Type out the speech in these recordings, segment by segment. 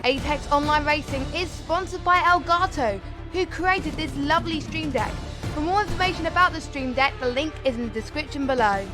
Apex Online Racing is sponsored by Elgato, who created this lovely Stream Deck. For more information about the Stream Deck, the link is in the description below.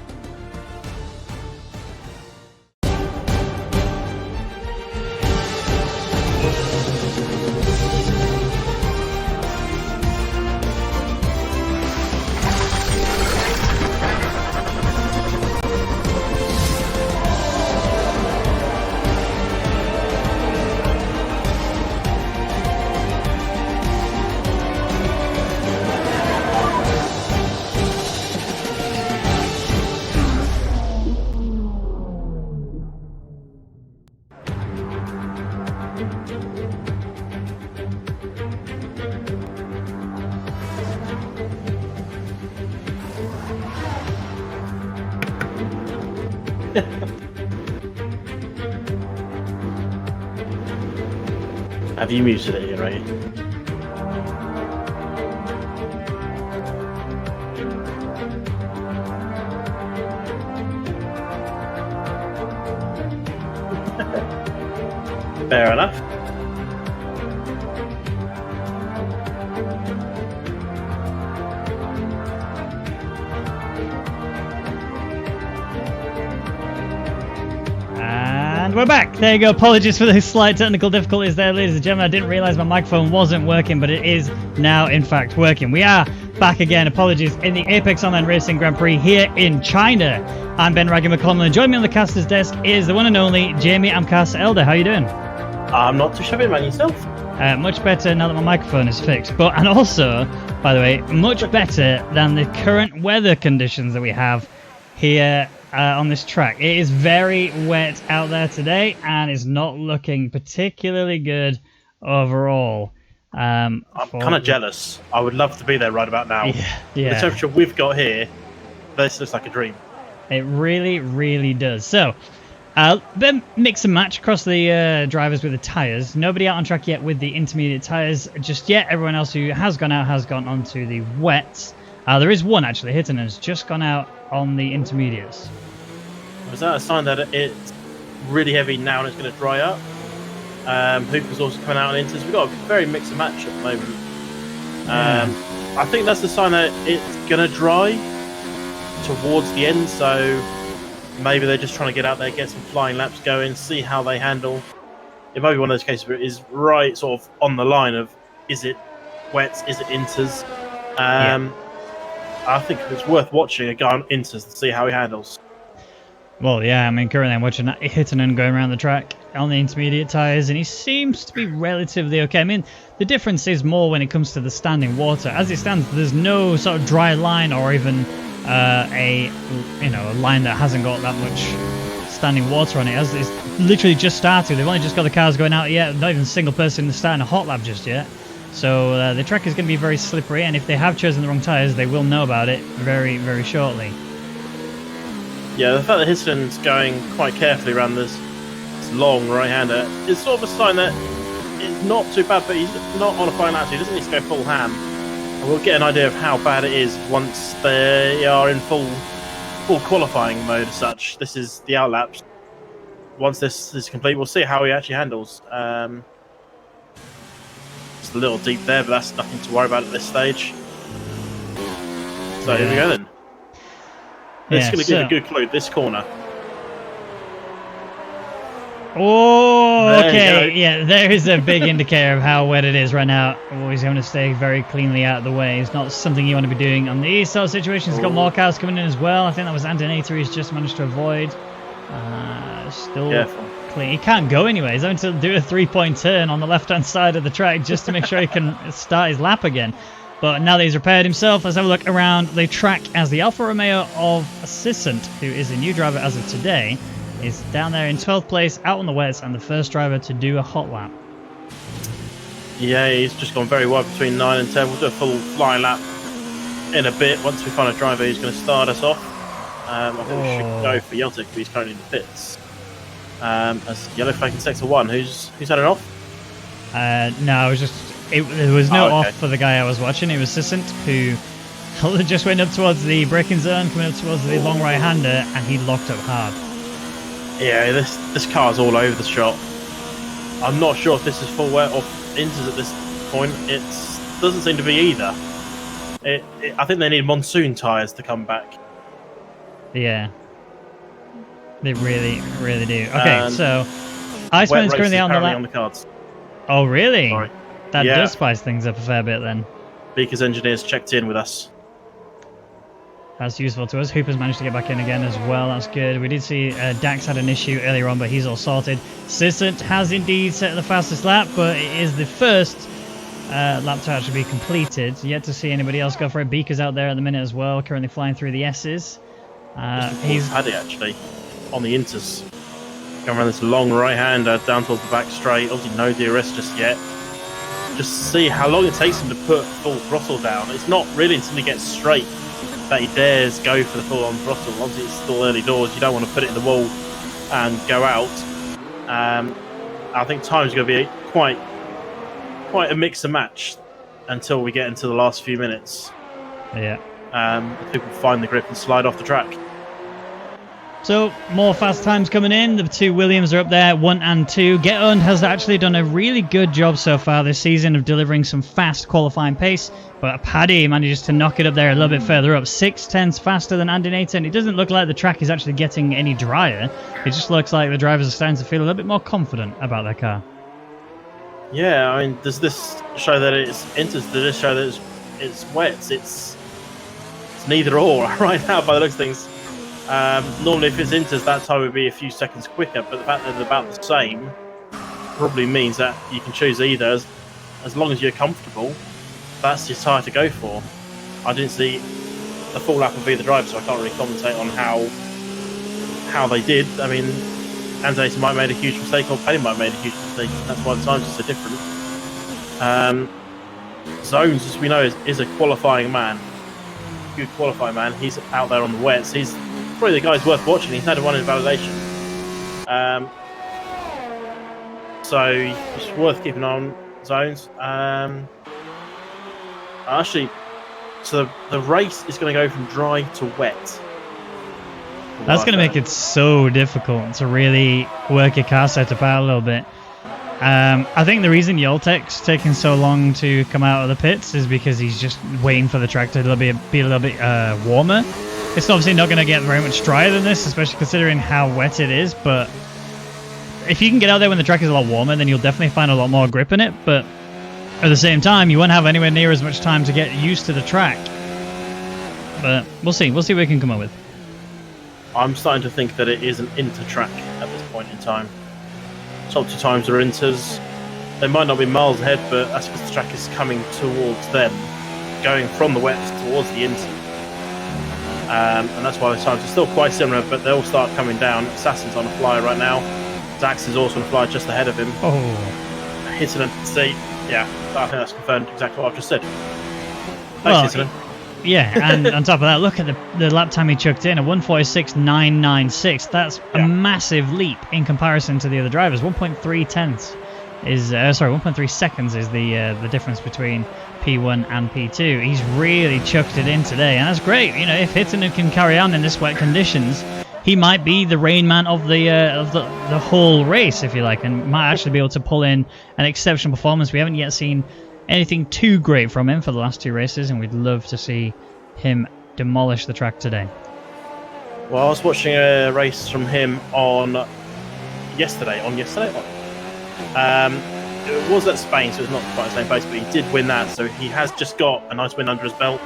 Have you muted it yet, right? Fair enough. And we're back. There you go. Apologies for the slight technical difficulties there, ladies and gentlemen. I didn't realize my microphone wasn't working, but it is now, in fact, working. We are back again. Apologies in the Apex Online Racing Grand Prix here in China. I'm Ben Rwaggy Amkasa, and joining me on the caster's desk is the one and only Jamie Amkasa Elder. How you doing? I'm not too shabby, man. Yourself? Much better now that my microphone is fixed. And also, by the way, much better than the current weather conditions that we have here on this track. It is very wet out there today and is not looking particularly good overall. I'm kind of jealous. I would love to be there right about now. Yeah. The temperature we've got here, this looks like a dream. It really, really does. So, then mix and match across the drivers with the tyres. Nobody out on track yet with the intermediate tyres just yet. Everyone else who has gone out has gone onto the wets. There is one actually, Hitton has just gone out on the intermediates. Was that a sign that it's really heavy now and it's going to dry up? Hooper's also coming out on inters. We've got a very mix and match at the moment. I think that's the sign that it's going to dry towards the end, so maybe they're just trying to get out there, get some flying laps going, see how they handle. It might be one of those cases where it is right sort of on the line of, is it wets, is it inters? I think it's worth watching a guy on inters to see how he handles. Well, yeah, I mean, currently I'm watching Hittinen going around the track on the intermediate tyres, and he seems to be relatively okay. I mean, the difference is more when it comes to the standing water. As it stands, there's no sort of dry line or even a line that hasn't got that much standing water on it. As it's literally just started, they've only just got the cars going out yet. Not even a single person starting a hot lap just yet. So the track is going to be very slippery, and if they have chosen the wrong tyres, they will know about it very, very shortly. Yeah, the fact that Histon's going quite carefully around this long right-hander is sort of a sign that it's not too bad, but he's not on a fine lap, so he doesn't need to go full ham. And we'll get an idea of how bad it is once they are in full qualifying mode as such. This is the outlaps. Once this is complete, we'll see how he actually handles. It's a little deep there, but that's nothing to worry about at this stage. So here we go then. This is going to give a good clue, this corner. Oh, okay. Yeah, there is a big indicator of how wet it is right now. Always going to stay very cleanly out of the way. It's not something you want to be doing on these sort of situations. He's got more cars coming in as well. I think that was Antonator he's just managed to avoid. Still clean. He can't go anyway. He's having to do a 3-point turn on the left-hand side of the track just to make sure he can start his lap again. But now that he's repaired himself, let's have a look around the track as the Alfa Romeo of Sissant, who is a new driver as of today, is down there in 12th place, out on the wets, and the first driver to do a hot lap. Yeah, he's just gone very well between 9 and 10. We'll do a full flying lap in a bit once we find a driver who's going to start us off. I think we should go for Yeltic, who's currently in the pits. As Yellow flag in sector 1, who's had it off? No, it was just... There was no off for the guy I was watching. It was Sissant, who just went up towards the braking zone, coming up towards the long right-hander, and he locked up hard. Yeah, this car's all over the shop. I'm not sure if this is full wet or inters at this point. It doesn't seem to be either. I think they need monsoon tyres to come back. Yeah. They really, really do. Okay, so Iceman is currently on on the cards. Oh, really? Sorry. That does spice things up a fair bit then. Beaker's engineers checked in with us. That's useful to us. Hooper's managed to get back in again as well. That's good. We did see Dax had an issue earlier on, but he's all sorted. Sissant has indeed set the fastest lap, but it is the first lap to actually be completed. Yet to see anybody else go for it. Beaker's out there at the minute as well, currently flying through the S's. He's had it actually on the inters. Going around this long right-hander down towards the back straight. Obviously no DRS just yet. Just see how long it takes him to put full throttle down. It's not really until he gets straight that he dares go for the full-on throttle. Obviously it's still early doors. You don't want to put it in the wall and go out. I think time's going to be quite a mix and match until we get into the last few minutes. Yeah. People find the grip and slide off the track. So, more fast times coming in. The two Williams are up there, 1 and 2. Getund has actually done a really good job so far this season of delivering some fast qualifying pace, but Paddy manages to knock it up there a little bit further up. 6/10 faster than Andy Nathan. It doesn't look like the track is actually getting any drier. It just looks like the drivers are starting to feel a little bit more confident about their car. Yeah, I mean, does this show that it's inters? Does this show that it's wet? It's neither or right now by the looks of things. Normally if it's inters, that time would be a few seconds quicker, but the fact that they're about the same probably means that you can choose either. As long as you're comfortable, that's your tyre to go for. I didn't see the full lap of either driver, so I can't really commentate on how they did. I mean, Anthony might have made a huge mistake, or Paddy might have made a huge mistake. That's why the times are so different. Zones, as we know, is a qualifying man. Good qualifying man. He's out there on the wets. He's probably the guy's worth watching. He's had a one in validation. So it's worth keeping on Zones. Actually, so the race is going to go from dry to wet. That's going to make it so difficult to really work your car setup out a little bit. I think the reason Yoltek's taking so long to come out of the pits is because he's just waiting for the track to be a little bit warmer. It's obviously not going to get very much drier than this, especially considering how wet it is, but if you can get out there when the track is a lot warmer, then you'll definitely find a lot more grip in it, but at the same time, you won't have anywhere near as much time to get used to the track. But we'll see what we can come up with. I'm starting to think that it is an inter track at this point in time. Top two times are inters. They might not be miles ahead, but that's because the track is coming towards them, going from the wet towards the inter. And that's why the times are still quite similar, but they'll start coming down. Assassin's on a flyer right now. Dax is also on a flyer just ahead of him. Oh. Hitting him, see, yeah, I think that's confirmed exactly what I've just said. Well, Thanks, yeah, and on top of that, look at the lap time he chucked in, a 1:46.996. That's a massive leap in comparison to the other drivers. 1.3 tenths is 1.3 seconds is the difference between P1 and P2. He's really chucked it in today, and that's great. You know, if Hittinen can carry on in this wet conditions, he might be the rain man of the whole race, if you like, and might actually be able to pull in an exceptional performance. We haven't yet seen anything too great from him for the last two races, and we'd love to see him demolish the track today. Well, I was watching a race from him on yesterday. It was at Spain, so it's not quite the same place, but he did win that, so he has just got a nice win under his belt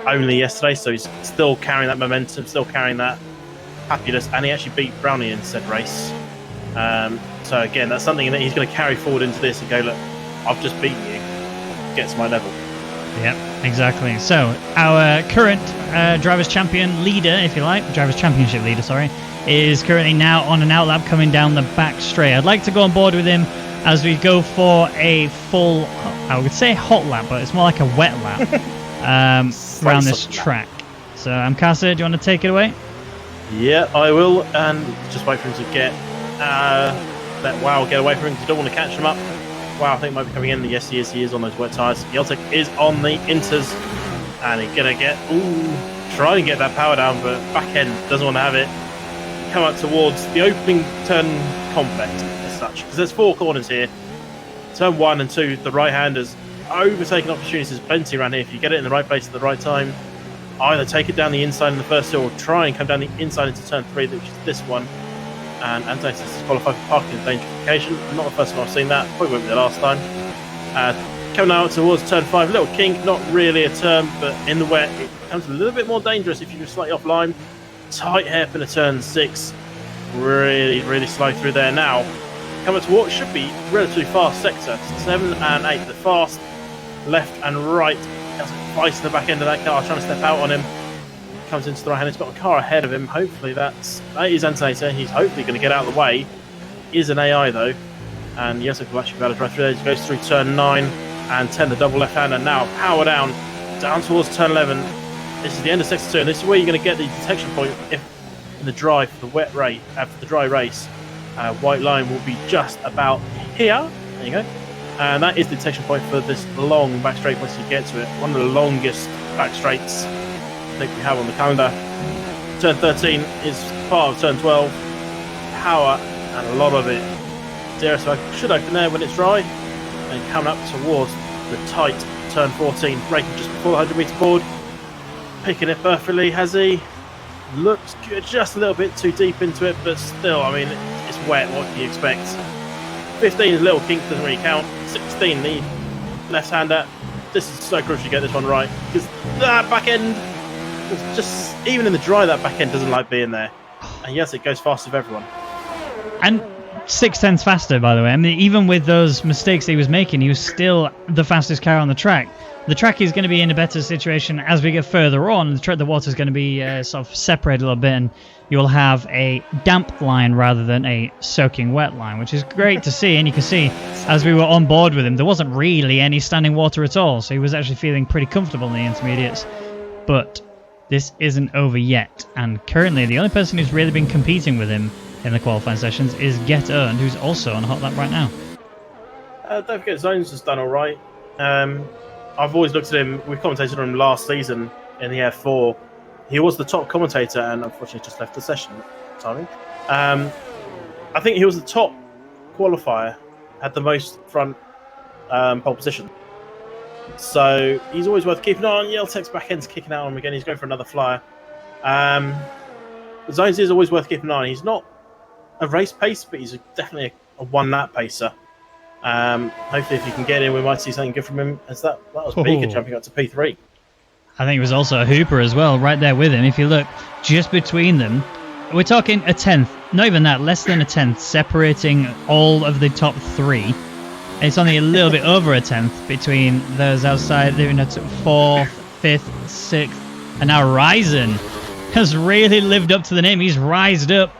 only yesterday, so he's still carrying that momentum, still carrying that happiness, and he actually beat Brownie in said race. So again, that's something that he's going to carry forward into this and go, look, I've just beaten you. Get to my level. Yep, exactly. So our current drivers' champion leader, if you like, drivers' championship leader, sorry, is currently now on an outlap coming down the back straight. I'd like to go on board with him as we go for a full, I would say hot lap, but it's more like a wet lap around this track. So Amkasa, do you want to take it away? Yeah, I will, and just wait for him to get let Wow get away from him because you don't want to catch him up. Wow, I think might be coming in. Yes, he is on those wet tyres. Yeltek is on the inters, and he's going to get, try and get that power down, but back end doesn't want to have it. Come up towards the opening turn complex as such. much, because there's 4 corners here. Turn 1 and 2, the right-handers overtaking opportunities. There's plenty around here. If you get it in the right place at the right time, either take it down the inside in the first hill or try and come down the inside into turn 3, which is this one. And Antonis is qualified for parking and dangerfication. Not the first time I've seen that, probably won't be the last time. Coming out towards turn 5, little kink, not really a turn, but in the wet, it becomes a little bit more dangerous if you're slightly offline. Tight hairpin at turn 6, really, really slow through there now. Coming to what should be relatively fast sector, 7 and 8, the fast left and right. Has a vice in the back end of that car, trying to step out on him. Comes into the right hand, he's got a car ahead of him. Hopefully that is Antonator. He's hopefully going to get out of the way. Is an AI though, and yes, will actually be able to drive through there. He goes through turn 9 and 10, the double left-hander. Now power down towards turn 11. This is the end of sector 2, and this is where you're going to get the detection point if in the dry for the wet race, for the dry race. White line will be just about here. There you go. And that is the detection point for this long back straight once you get to it. One of the longest back straights I think we have on the calendar. Turn 13 is part of turn 12. Power and a lot of it. Zero, so I should open there when it's dry. And come up towards the tight turn 14. Braking just before the 100 metre board. Picking it perfectly, has he? Looks good, just a little bit too deep into it, but still, I mean, it's wet, what can you expect? 15 is a little kink, doesn't really count. 16, the left-hander. This is so crucial to get this one right, because that back end, it's just, even in the dry, that back end doesn't like being there. And yes, it goes fast with everyone. And 6/10 faster, by the way. I mean, even with those mistakes he was making, he was still the fastest car on the track. The track is going to be in a better situation as we get further on. The water is going to be sort of separated a little bit, and you'll have a damp line rather than a soaking wet line, which is great to see. And you can see, as we were on board with him, there wasn't really any standing water at all, so he was actually feeling pretty comfortable in the intermediates. But this isn't over yet, and currently the only person who's really been competing with him in the qualifying sessions is Get Earned, who's also on a hot lap right now. Don't forget, Zones has done all right. I've always looked at him. We commentated on him last season in the F4. He was the top commentator, and unfortunately just left the session. Sorry. I think he was the top qualifier, had the most front pole position. So he's always worth keeping on. Yeltek's back end's kicking out on him again. He's going for another flyer. Zones is always worth keeping on. He's not a race pace, but he's definitely a one-lap pacer. Hopefully, if you can get in, we might see something good from him. As that was Beaker jumping up to P3. I think it was also a Hooper as well, right there with him. If you look just between them, we're talking a tenth, not even that, less than a tenth, separating all of the top 3. It's only a little bit over a tenth between those outside. They're in 4th, 5th, 6th, and now Ryzen has really lived up to the name. He's rose up.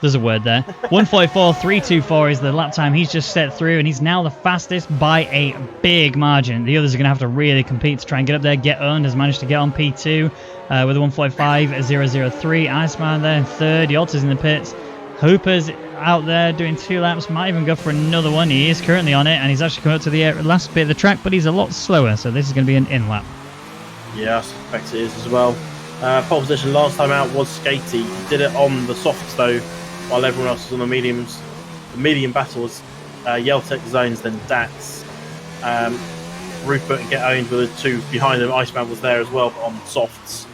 There's a word there. 144.324 is the lap time he's just set through, and he's now the fastest by a big margin. The others are going to have to really compete to try and get up there. Get Earned has managed to get on P2 with a 145.003. Iceman there in 3rd. Yalta's in the pits. Hooper's out there doing 2 laps. Might even go for another one. He is currently on it, and he's actually come up to the last bit of the track, but he's a lot slower, so this is going to be an in-lap. Yeah, I suspect it is as well. Pole position last time out was Skatey. He did it on the softs though, while everyone else was on the mediums. The medium battles, Yeltek, Zones, then Dax. Rupert and Get Owned were the 2 behind them. Iceman was there as well, but on softs.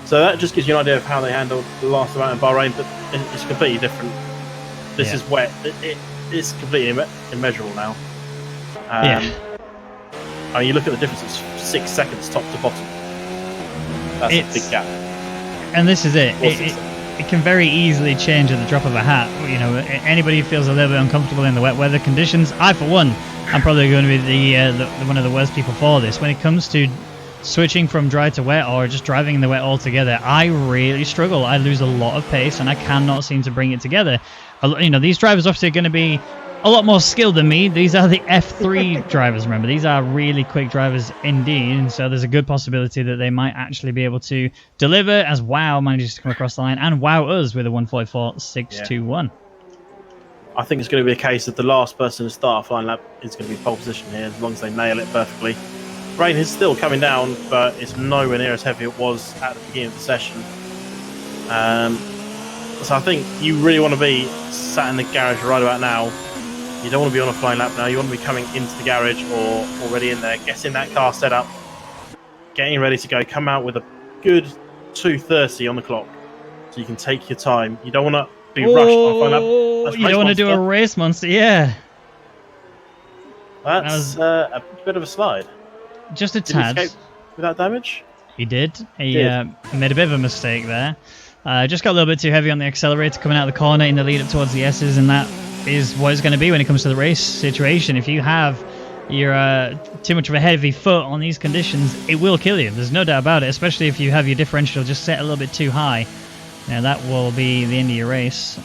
So that just gives you an idea of how they handled the last time out in Bahrain, but it's completely different. This is wet. It's completely immeasurable now. I mean, you look at the difference, it's 6 seconds top to bottom. That's a big gap. And this is it. It can very easily change at the drop of a hat. You know, anybody who feels a little bit uncomfortable in the wet weather conditions, I for one, I'm probably going to be the one of the worst people for this. When it comes to switching from dry to wet or just driving in the wet altogether, I really struggle. I lose a lot of pace and I cannot seem to bring it together. You know, these drivers obviously are going to be a lot more skilled than me. These are the F3 drivers, remember. These are really quick drivers indeed, and so there's a good possibility that they might actually be able to deliver as WoW manages to come across the line and wow us with a 144.621. I think it's going to be a case that the last person to start a flying lap is going to be pole position here, as long as they nail it perfectly. Rain is still coming down, but it's nowhere near as heavy as it was at the beginning of the session. So I think you really want to be sat in the garage right about now. You don't want to be on a flying lap now. You want to be coming into the garage or already in there, getting that car set up, getting ready to go. Come out with a good 2:30 on the clock, so you can take your time. You don't want to be rushed on a flying lap. You don't want to do a race monster, yeah. That's a bit of a slide. Just a Did tad. he escape without damage? He did. He made a bit of a mistake there. Just got a little bit too heavy on the accelerator coming out of the corner in the lead up towards the S's, and that is what it's going to be when it comes to the race situation. If you have your too much of a heavy foot on these conditions, it will kill you. There's no doubt about it, especially if you have your differential just set a little bit too high. That will be the end of your race.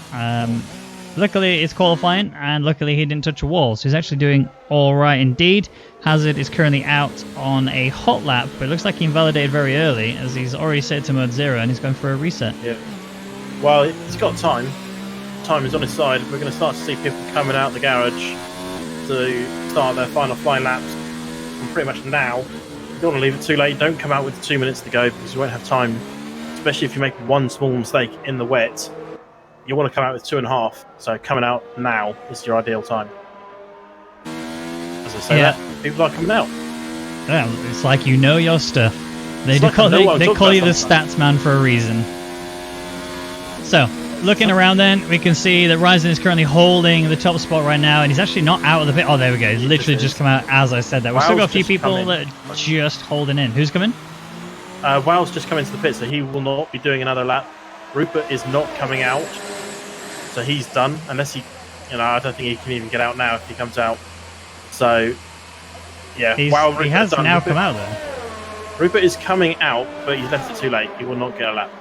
Luckily, it's qualifying, and luckily he didn't touch a wall, so he's actually doing all right indeed. Hazard is currently out on a hot lap, but it looks like he invalidated very early, as he's already set to mode 0, and he's going for a reset. Yeah. Well, he's got time. Time is on his side. We're going to start to see people coming out the garage to start their final flying laps. And pretty much now, you don't want to leave it too late. Don't come out with 2 minutes to go, because you won't have time, especially if you make one small mistake in the wet. You want to come out with 2.5, so coming out now is your ideal time. As I say that, people are coming out. Well, it's like you know your stuff. They It's call you the sometimes. stats man for a reason. So, looking around then, we can see that Ryzen is currently holding the top spot right now, and he's actually not out of the pit. Oh, there we go. He's literally just come out as I said that. We've still got a few people that are just holding in. Who's coming? Wow's just come into the pit, so he will not be doing another lap. Rupert is not coming out, so he's done. Unless he, I don't think he can even get out now if he comes out. So, yeah, he has done. now come out though. Rupert is coming out, but he's left it too late. He will not get a lap.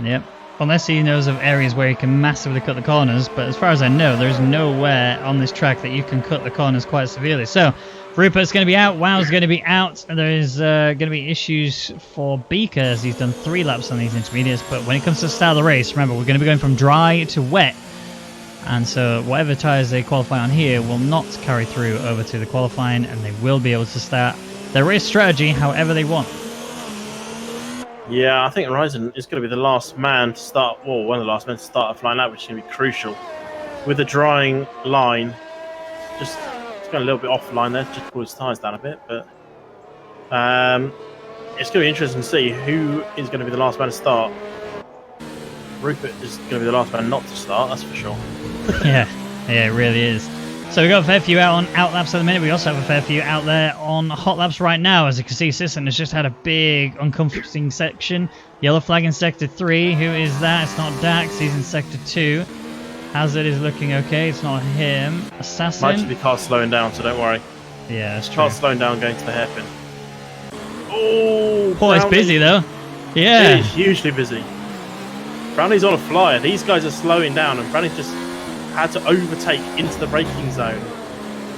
Yep. Unless he knows of areas where he can massively cut the corners, but as far as I know, there's nowhere on this track that you can cut the corners quite severely. So, Rupert's going to be out, Wow's going to be out, and there's going to be issues for Beaker as he's done 3 laps on these intermediates, but when it comes to the start of the race, remember, we're going to be going from dry to wet, and so whatever tyres they qualify on here will not carry through over to the qualifying, and they will be able to start their race strategy however they want. Yeah, I think Ryzen is going to be the last man to start, well, one of the last men to start a flying lap, which is going to be crucial. With the drying line, just it's going a little bit offline there, just pull his tyres down a bit, but it's going to be interesting to see who is going to be the last man to start. Rupert is going to be the last man not to start, that's for sure. yeah, it really is. So we've got a fair few out on out laps at the minute. We also have a fair few out there on hot laps right now. As you can see, Sisson has just had a big uncomfortable section. Yellow flag in Sector 3. Who is that? It's not Dax. He's in Sector 2. Hazard is looking okay. It's not him. Assassin. Might just be cars slowing down, so don't worry. Yeah, that's true. Cars slowing down going to the hairpin. Oh, it's busy though. Yeah. It is hugely busy. Brownie's on a flyer. These guys are slowing down, and Brownie's just had to overtake into the braking zone,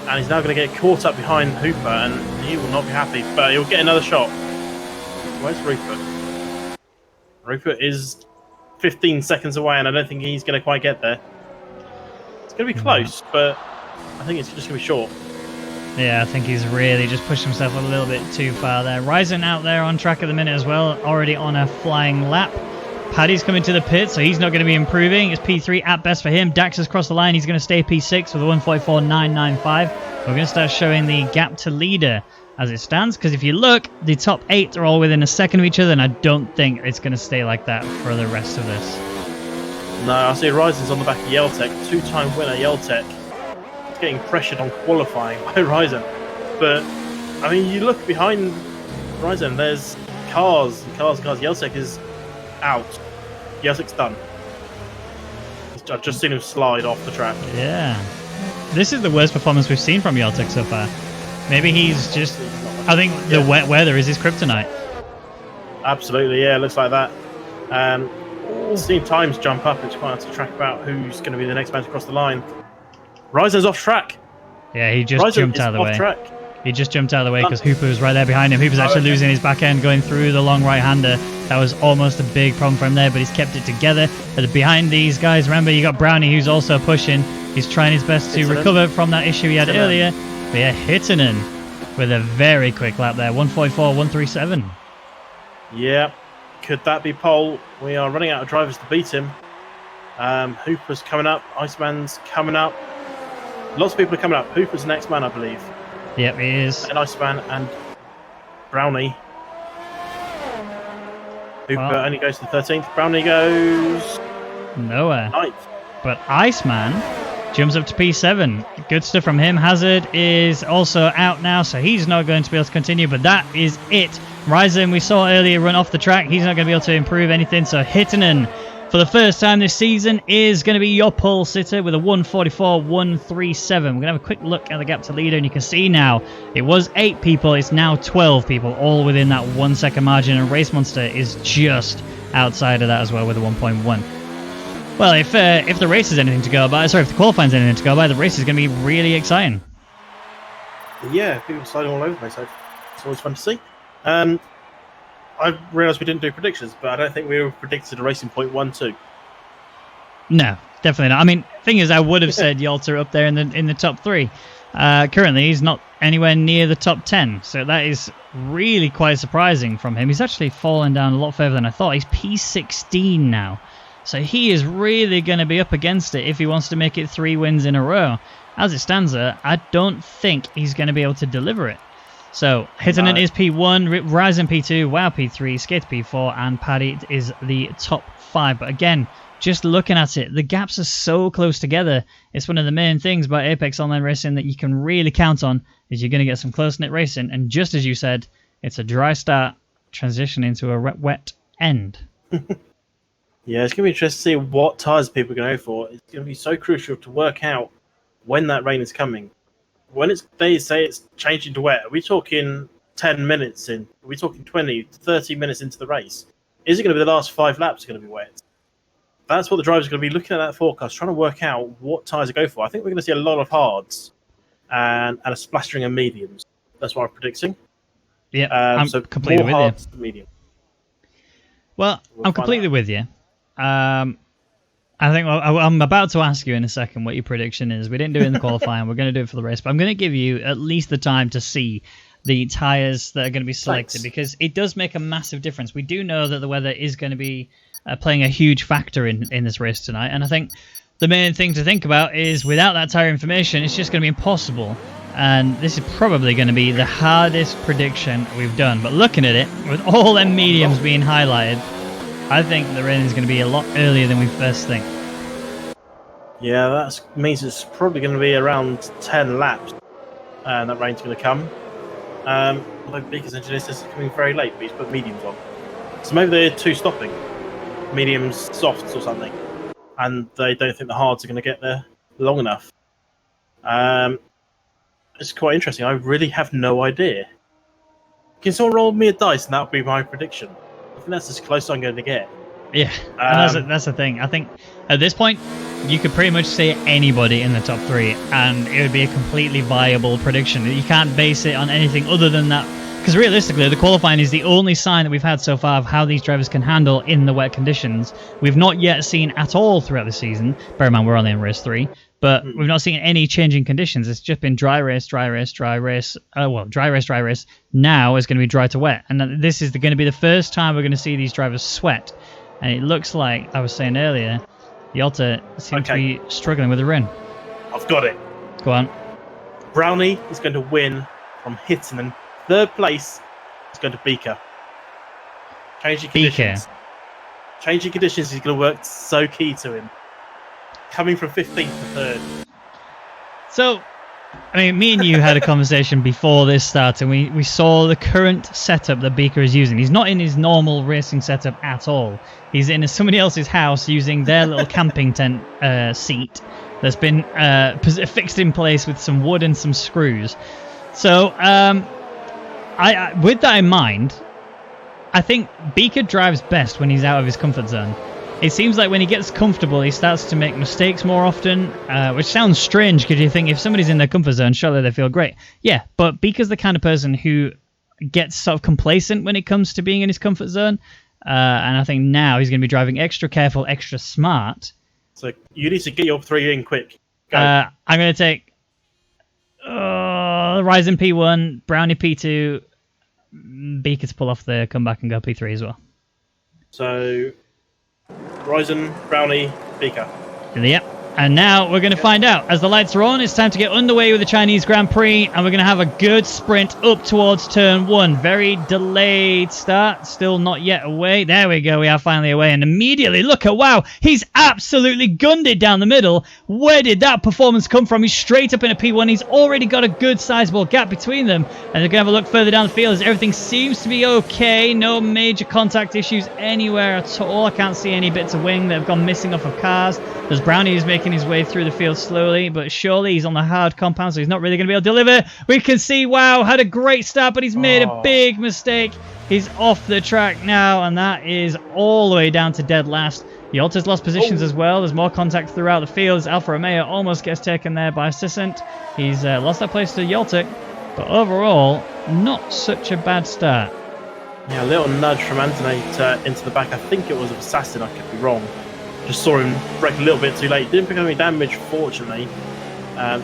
and he's now going to get caught up behind Hooper, and he will not be happy, but he'll get another shot. Where's Rupert? Rupert is 15 seconds away, and I don't think he's going to quite get there. It's going to be close, but I think it's just going to be short. Yeah, I think he's really just pushed himself a little bit too far there. Ryzen out there on track at the minute as well, already on a flying lap. Paddy's coming to the pit, so he's not going to be improving. It's P3 at best for him. Dax has crossed the line. He's going to stay P6 with a 144.995. We're going to start showing the gap to leader as it stands, because if you look, the top 8 are all within a second of each other, and I don't think it's going to stay like that for the rest of this. No, I see Ryzen's on the back of Yeltec. 2-time winner Yeltec. He's getting pressured on qualifying by Ryzen. But, I mean, you look behind Ryzen, there's cars. Yeltec is out. Yeltec's done. I've just seen him slide off the track. Yeah. This is the worst performance we've seen from Yeltec so far. Maybe he's just... I think the wet weather is his kryptonite. Absolutely, yeah, looks like that. Seeing times jump up, it's quite hard to track about who's going to be the next man to cross the line. Ryzen's off track. Yeah, he just jumped out of the way. Track. He just jumped out of the way because Hooper was right there behind him. Hooper's actually losing his back end, going through the long right-hander. That was almost a big problem for him there, but he's kept it together. But behind these guys, remember, you got Brownie who's also pushing. He's trying his best to recover from that issue he had earlier. But yeah, Hittinen with a very quick lap there, 144.137. Yeah, could that be pole? We are running out of drivers to beat him. Hooper's coming up. Iceman's coming up. Lots of people are coming up. Hooper's the next man, I believe. Yep, he is. And Iceman and Brownie. Hooper only goes to the 13th. Brownie goes nowhere. 9th. But Iceman jumps up to P7. Good stuff from him. Hazard is also out now, so he's not going to be able to continue, but that is it. Ryzen, we saw earlier, run off the track. He's not going to be able to improve anything, so Hittinen, for the first time this season, is going to be your pole sitter with a 144.137. We're going to have a quick look at the gap to leader, and you can see now it was 8 people, it's now 12 people, all within that 1 second margin, and Race Monster is just outside of that as well with a 1.1. Well, if the race is anything to go by, sorry, if the qualifying is anything to go by, the race is going to be really exciting. Yeah, people sliding all over the place. So it's always fun to see. I realised we didn't do predictions, but I don't think we were predicted a racing point 1-2. No, definitely not. I mean, thing is, I would have said Yalta up there in the top 3. Currently, he's not anywhere near the top 10, so that is really quite surprising from him. He's actually fallen down a lot further than I thought. He's P16 now, so he is really going to be up against it if he wants to make it 3 wins in a row. As it stands there, I don't think he's going to be able to deliver it. So, Hittinen is P1, Ryzen P2, WoW P3, Skate P4, and Paddy is the top 5. But again, just looking at it, the gaps are so close together. It's one of the main things about Apex Online Racing that you can really count on, is you're going to get some close-knit racing. And just as you said, it's a dry start, transition into a wet end. Yeah, it's going to be interesting to see what tyres people are going to go for. It's going to be so crucial to work out when that rain is coming. When they say it's changing to wet, are we talking 10 minutes in? Are we talking 20, 30 minutes into the race? Is it going to be the last 5 laps are going to be wet? That's what the drivers are going to be looking at that forecast, trying to work out what tyres to go for. I think we're going to see a lot of hards and a splashing of mediums. That's what I'm predicting. Yeah, I'm so completely more with hards you. than medium. Well, I'm completely with you. I think I'm about to ask you in a second what your prediction is. We didn't do it in the qualifying. We're going to do it for the race. But I'm going to give you at least the time to see the tyres that are going to be selected, because it does make a massive difference. We do know that the weather is going to be playing a huge factor in this race tonight. And I think the main thing to think about is without that tyre information, it's just going to be impossible. And this is probably going to be the hardest prediction we've done. But looking at it, with all them mediums being highlighted, I think the rain is going to be a lot earlier than we first think. Yeah, that means it's probably going to be around 10 laps, and that rain's going to come. Although Beaker's engineer says it's coming very late, but he's put mediums on. So maybe they're 2 stopping, mediums, softs or something, and they don't think the hards are going to get there long enough. It's quite interesting. I really have no idea. Can someone roll me a dice, and that would be my prediction? I think that's as close as I'm going to get. Yeah, and that's the thing. I think at this point, you could pretty much say anybody in the top 3, and it would be a completely viable prediction. You can't base it on anything other than that, because realistically, the qualifying is the only sign that we've had so far of how these drivers can handle in the wet conditions. We've not yet seen at all throughout the season. Bear in mind, we're only in race 3, but we've not seen any changing conditions. It's just been dry race, dry race, dry race. Dry race, dry race. Now it's going to be dry to wet, and this is going to be the first time we're going to see these drivers sweat. And it looks like, I was saying earlier, Yalta seems to be struggling with the rain. I've got it. Go on. Brownie is going to win from Hittinen. 3rd place is going to Beaker. Changing conditions. Changing conditions is going to work so key to him. Coming from 15th to 3rd. So, I mean, me and you had a conversation before this started, and we saw the current setup that Beaker is using. He's not in his normal racing setup at all. He's in somebody else's house using their little camping tent seat that's been fixed in place with some wood and some screws. So, I with that in mind, I think Beaker drives best when he's out of his comfort zone. It seems like when he gets comfortable, he starts to make mistakes more often, which sounds strange because you think if somebody's in their comfort zone, surely they feel great. Yeah, but Beaker's the kind of person who gets sort of complacent when it comes to being in his comfort zone, and I think now he's going to be driving extra careful, extra smart. So you need to get your 3 in quick. Go. I'm going to take Ryzen P1, Brownie P2, Beaker to pull off the comeback and go P3 as well. So Ryzen, Brownie, Beaker. Yep. And now we're going to find out. As the lights are on, it's time to get underway with the Chinese Grand Prix, and we're going to have a good sprint up towards turn 1. Very delayed start, still not yet away. There we go, we are finally away, and immediately, look at, wow, he's absolutely gunned it down the middle. Where did that performance come from? He's straight up in a P1. He's already got a good sizable gap between them, and they're going to have a look further down the field as everything seems to be okay. No major contact issues anywhere at all. I can't see any bits of wing that have gone missing off of cars. There's Brownie who's making his way through the field slowly but surely. He's on the hard compound, so he's not really going to be able to deliver. We can see, wow, had a great start, but he's made a big mistake. He's off the track now, and that is all the way down to dead last. Yalta's lost positions as well. There's more contact throughout the field as Alfa Romeo almost gets taken there by Sissant. He's lost that place to Yalta, but overall, not such a bad start. Yeah, a little nudge from Antonate into the back. I think it was of Assassin, I could be wrong. Just saw him break a little bit too late. Didn't pick up any damage, fortunately.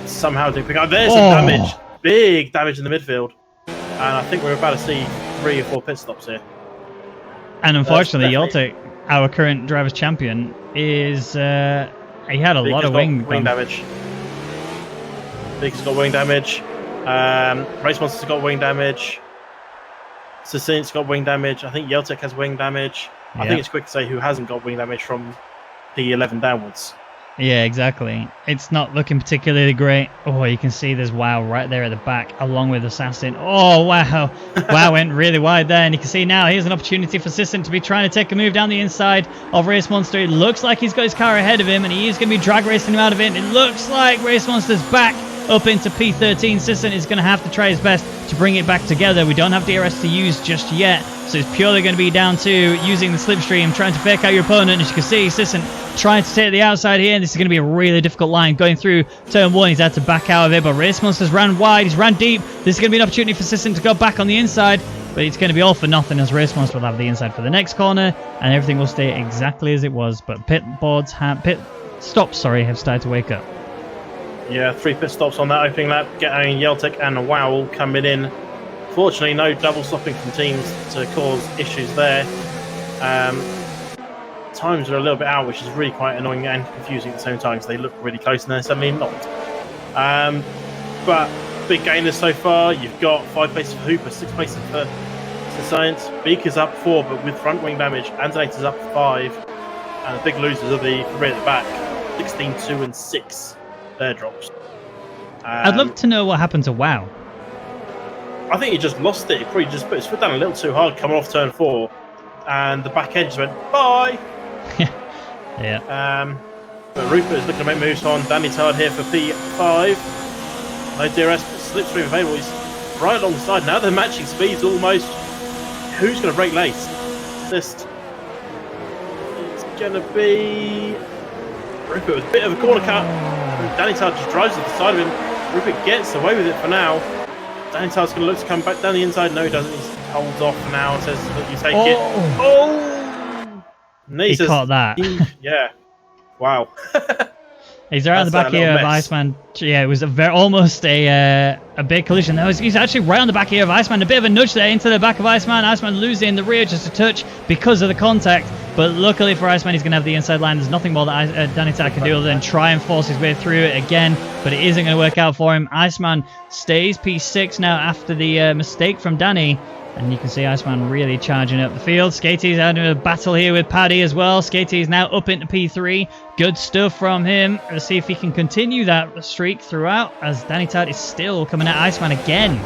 Somehow didn't pick up. There's some damage. Big damage in the midfield. And I think we're about to see 3 or 4 pit stops here. And unfortunately, Yalta, our current driver's champion, is... he had a lot of wing damage. Beaker's got wing damage. Race Monster's got wing damage. Sissant's got wing damage. I think Yeltek has wing damage. Yeah. I think it's quick to say who hasn't got wing damage from P11 downwards. Yeah, exactly. It's not looking particularly great. Oh, you can see there's WoW right there at the back, along with Assassin. Oh, wow. WoW went really wide there, and you can see now here's an opportunity for Sissant to be trying to take a move down the inside of Race Monster. It looks like he's got his car ahead of him, and he is going to be drag racing him out of it. It looks like Race Monster's back up into P13. Sissant is going to have to try his best to bring it back together. We don't have DRS to use just yet, so it's purely going to be down to using the slipstream, trying to fake out your opponent. As you can see, Sissant trying to take the outside here, and this is going to be a really difficult line going through turn 1. He's had to back out of it, but Race Monster's ran wide, he's ran deep. This is going to be an opportunity for Sissant to go back on the inside, but it's going to be all for nothing as Race Monster will have the inside for the next corner, and everything will stay exactly as it was. But pit stops have started to wake up. Yeah, 3 pit stops on that opening lap, getting Yeltek and Wow coming in. Fortunately, no double stopping from teams to cause issues there. Times are a little bit out, which is really quite annoying and confusing at the same time because they look really close and they're suddenly not. But big gainers so far. You've got 5 places for Hooper, 6 places for Science. Beaker's up 4, but with front wing damage. Antonator's up 5. And the big losers are the 3 at the back, 16, 2 and 6. Their drops. I'd love to know what happened to WoW. I think he just lost it. He probably just put his foot down a little too hard coming off turn 4, and the back end just went bye. Yeah. But Rupert is looking to make moves on. Danny Tard here for P5. No DRS, but slipstream available. He's right alongside now. They're matching speeds almost. Who's going to break late? It's going to be Rupert with a bit of a corner cut. Danny Tard just drives to the side of him. Rupert gets away with it for now. Danny Tard's going to look to come back down the inside. No, he doesn't. He holds off for now and says, look, you take it. Oh! He caught that. Yeah. Wow. He's right on the back here of Iceman. Yeah, it was almost a big collision. He's actually right on the back here of Iceman. A bit of a nudge there into the back of Iceman. Iceman losing the rear just a touch because of the contact. But luckily for Iceman, he's going to have the inside line. There's nothing more that Danny Tard can do other than try and force his way through it again. But it isn't going to work out for him. Iceman stays P6 now after the mistake from Danny. And you can see Iceman really charging up the field. Skatey's having a battle here with Paddy as well. Skatey is now up into P3. Good stuff from him. Let's see if he can continue that streak throughout, as Danny Tard is still coming at Iceman again.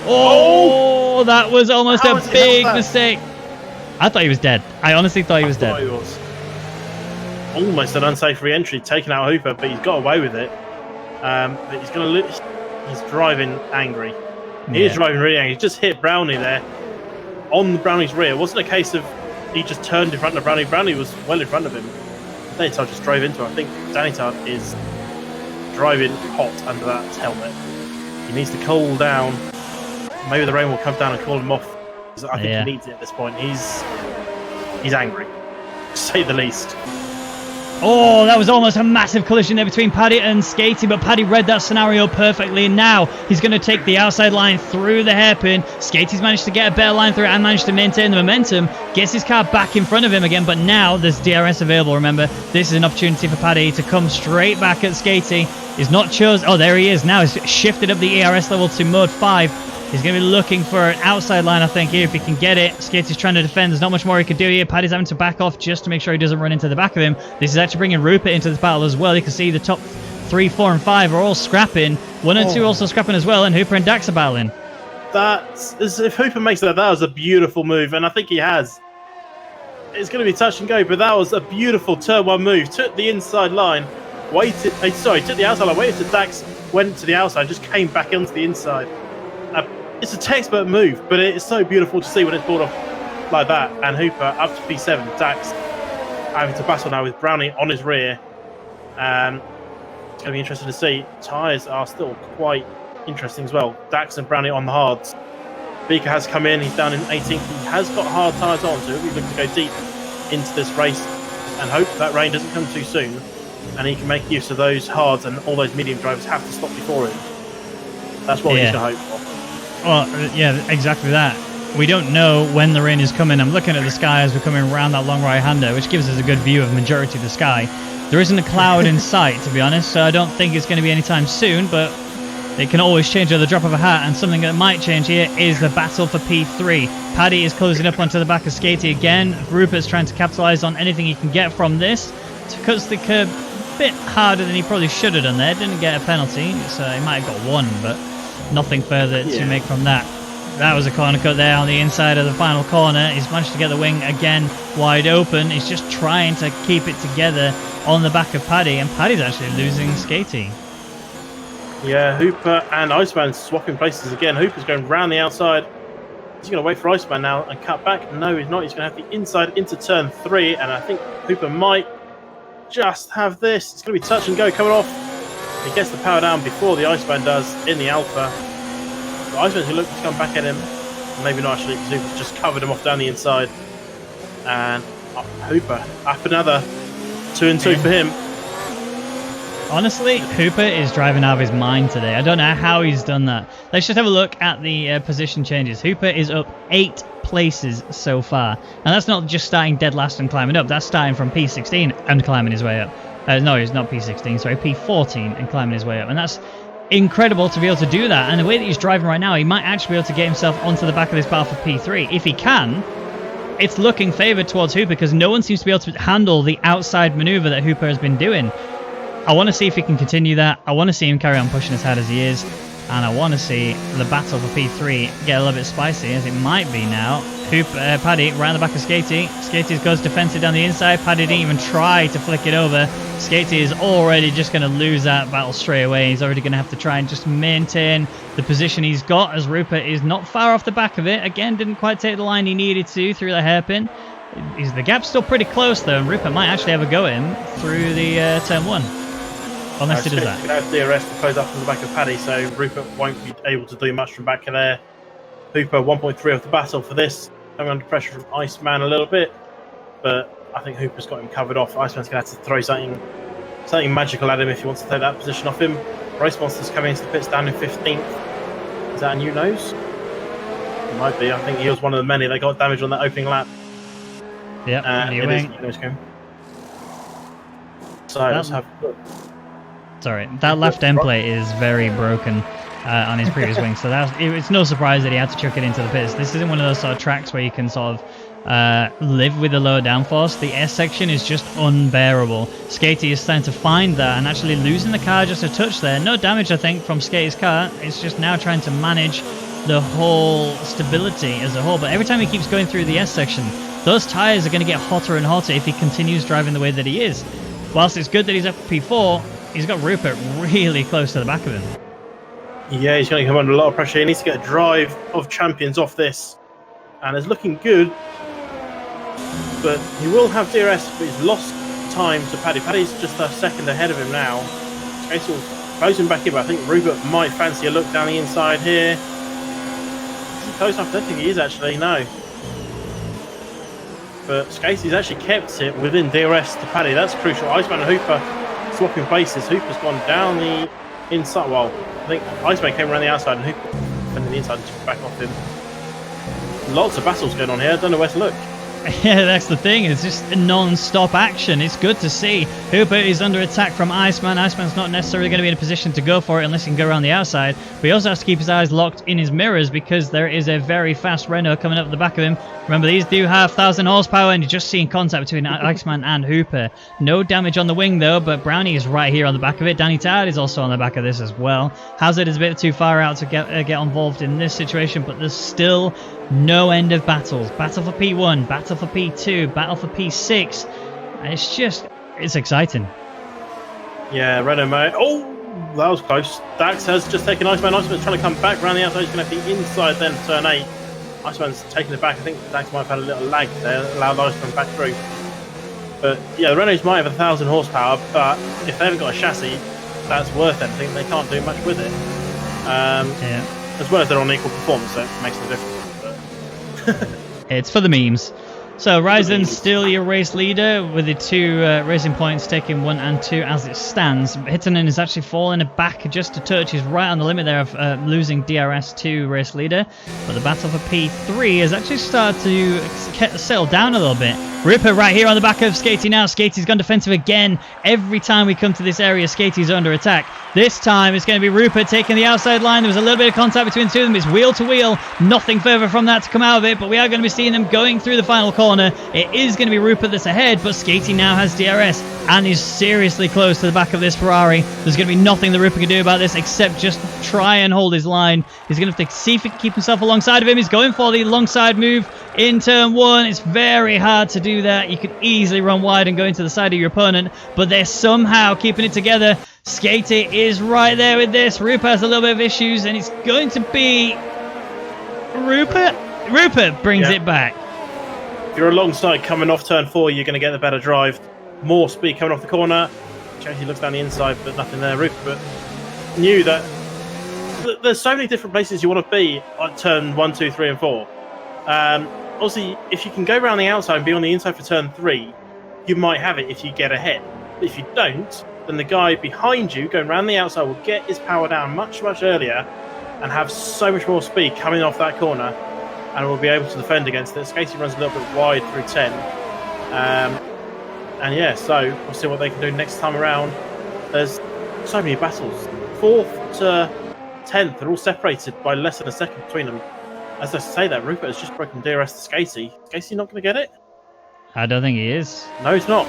Oh, that was almost a big mistake. I thought he was dead. I honestly thought he was dead. He was almost an unsafe re-entry, taking out Hooper, but he's got away with it. But he's driving angry. He is driving really angry. He just hit Brownie there on Brownie's rear. It wasn't a case of he just turned in front of Brownie. Brownie was well in front of him. Danny Tard just drove into him. I think Danny Tard is driving hot under that helmet. He needs to cool down. Maybe the rain will come down and cool him off. I think he needs it at this point. He's angry, to say the least. Oh, that was almost a massive collision there between Paddy and Skatey, but Paddy read that scenario perfectly, and now he's going to take the outside line through the hairpin. Skatey's managed to get a better line through it and managed to maintain the momentum, gets his car back in front of him again, but now there's DRS available. Remember, this is an opportunity for Paddy to come straight back at Skatey. He's not chosen. Oh, there he is now. He's shifted up the ERS level to mode 5. He's going to be looking for an outside line, I think, here, if he can get it. Skatey's trying to defend. There's not much more he can do here. Paddy's having to back off just to make sure he doesn't run into the back of him. This is actually bringing Rupert into this battle as well. You can see the top 3, 4, and 5 are all scrapping. 1 and 2 also scrapping as well, and Hooper and Dax are battling. If Hooper makes that was a beautiful move, and I think he has. It's going to be touch and go, but that was a beautiful turn 1 move. Took the inside line, took the outside line, waited till Dax went to the outside, just came back onto the inside. It's a textbook move, but it's so beautiful to see when it's brought off like that. And Hooper up to P7, Dax having to battle now with Brownie on his rear. It's going to be interesting to see. Tyres are still quite interesting as well. Dax and Brownie on the hards. Beaker has come in, he's down in 18th. He has got hard tyres on, so he's looking to go deep into this race and hope that rain doesn't come too soon and he can make use of those hards, and all those medium drivers have to stop before him. That's what he's going to hope for. Well, yeah, exactly that. We don't know when the rain is coming. I'm looking at the sky as we're coming around that long right-hander, which gives us a good view of the majority of the sky. There isn't a cloud in sight, to be honest, so I don't think it's going to be anytime soon, but it can always change at the drop of a hat, and something that might change here is the battle for P3. Paddy is closing up onto the back of Skatey again. Rupert's trying to capitalise on anything he can get from this. Cuts the curb a bit harder than he probably should have done there. Didn't get a penalty, so he might have got 1, but nothing further to make from that. That was a corner cut there on the inside of the final corner. He's managed to get the wing again wide open. He's just trying to keep it together on the back of Paddy, and Paddy's actually losing Skatey. Yeah, Hooper and Iceman swapping places again. Hooper's going round the outside. He's going to wait for Iceman now and cut back. No, he's not. He's going to have the inside into turn 3, and I think Hooper might just have this. It's going to be touch and go coming off. He gets the power down before the Iceman does in the Alpha. The Iceman's going to look to come back at him. Maybe not actually, because Hooper's just covered him off down the inside. And Hooper up another 2 and 2 for him. Honestly, Hooper is driving out of his mind today. I don't know how he's done that. Let's just have a look at the position changes. Hooper is up 8 places so far. And that's not just starting dead last and climbing up. That's starting from P16 and climbing his way up. No, he's not P16, sorry, P14 and climbing his way up. And that's incredible to be able to do that. And the way that he's driving right now, he might actually be able to get himself onto the back of this battle for P3. If he can, it's looking favoured towards Hooper because no one seems to be able to handle the outside manoeuvre that Hooper has been doing. I want to see if he can continue that. I want to see him carry on pushing as hard as he is. And I want to see the battle for P3 get a little bit spicy, as it might be now. Paddy right on the back of Skatey. Skatey goes defensive down the inside. Paddy didn't even try to flick it over. Skatey is already just going to lose that battle straight away. He's already going to have to try and just maintain the position he's got, as Rupert is not far off the back of it. Again, didn't quite take the line he needed to through the hairpin. The gap's still pretty close though, and Rupert might actually have a go at him through the turn 1. Unless he does that. Going to have DRS to close up on the back of Paddy, so Rupert won't be able to do much from back of there. Hooper 1.3 off the battle for this. Coming under pressure from Iceman a little bit, but I think Hooper's got him covered off. Iceman's going to have to throw something magical at him if he wants to take that position off him. Race Monster's coming into the pits down in 15th. Is that a new nose? It might be. I think he was one of the many that got damaged on that opening lap. Yep, it is new nose game. So let's have a look. Sorry, that left end plate is very broken on his previous wing, so it's no surprise that he had to chuck it into the pits. This isn't one of those sort of tracks where you can sort of live with a lower downforce. The S section is just unbearable. Skatey is starting to find that and actually losing the car just a touch there. No damage, I think, from Skatey's car. It's just now trying to manage the whole stability as a whole, but every time he keeps going through the S section, those tyres are going to get hotter and hotter if he continues driving the way that he is. Whilst it's good that he's up at P4, he's got Rupert really close to the back of him. Yeah, he's going to come under a lot of pressure. He needs to get a drive of champions off this. And it's looking good. But he will have DRS, but he's lost time to Paddy. Paddy's just a second ahead of him now. Casey will close him back in, but I think Rupert might fancy a look down the inside here. Is he close enough? I don't think he is actually, no. but Skatey's actually kept it within DRS to Paddy. That's crucial. Iceman and Hooper swapping places. Hooper's gone down the inside. Well, I think Iceman came around the outside and Hooper defending the inside and took back off him. Lots of battles going on here. I don't know where to look. Yeah, that's the thing. It's just non-stop action. It's good to see. Hooper is under attack from Iceman. Iceman's not necessarily going to be in a position to go for it unless he can go around the outside. But he also has to keep his eyes locked in his mirrors because there is a very fast Renault coming up the back of him. Remember, these do have 1,000 horsepower, and you're just seeing contact between Iceman and Hooper. No damage on the wing, though, but Brownie is right here on the back of it. Danny Tard is also on the back of this as well. Hazard is a bit too far out to get involved in this situation, but there's still no end of battles. Battle for P1, battle for P2, battle for P6. And it's exciting. Yeah, Renault mate. Oh, that was close. Dax has just taken Iceman. Iceman's trying to come back around the outside. He's going to have the inside then for turn 8. Iceman's taking it back. I think Dax might have had a little lag there, allowed Iceman back through. But yeah, the Renaults might have 1,000 horsepower, but if they haven't got a chassis that's worth anything, they can't do much with it. Yeah. As well as they're on equal performance, so it makes no difference. But It's for the memes. So Ryzen still your race leader with the 2 racing points taking 1 and 2 as it stands. Hittanen is actually falling back just a touch. He's right on the limit there of losing DRS to race leader. But the battle for P3 has actually started to settle down a little bit. Rupert right here on the back of Skatey now. Skatey's gone defensive again. Every time we come to this area, Skatey's under attack. This time it's going to be Rupert taking the outside line. There was a little bit of contact between the two of them. It's wheel to wheel. Nothing further from that to come out of it, but we are going to be seeing them going through the final corner. It is going to be Rupert that's ahead, but Skatey now has DRS and is seriously close to the back of this Ferrari. There's going to be nothing that Rupert can do about this except just try and hold his line. He's going to have to see if he can keep himself alongside of him. He's going for the alongside move in turn 1. It's very hard to do that. You could easily run wide and go into the side of your opponent, but they're somehow keeping it together. Skatey is right there with this. Rupert has a little bit of issues, and it's going to be Rupert. Rupert brings it back. if you're alongside coming off turn 4, you're going to get the better drive. More speed coming off the corner. Chelsea looks down the inside, but nothing there. Rupert knew that there's so many different places you want to be on turn 1, 2, 3, and 4. Obviously, if you can go around the outside and be on the inside for turn 3, you might have it if you get ahead. If you don't, then the guy behind you going around the outside will get his power down much, much earlier and have so much more speed coming off that corner, and will be able to defend against it. Skatey runs a little bit wide through 10. And yeah, so we'll see what they can do next time around. There's so many battles. 4th to 10th, they're all separated by less than a second between them. As I say that, Rupert has just broken DRS to Skatey. Skatey not going to get it? I don't think he is. No, he's not.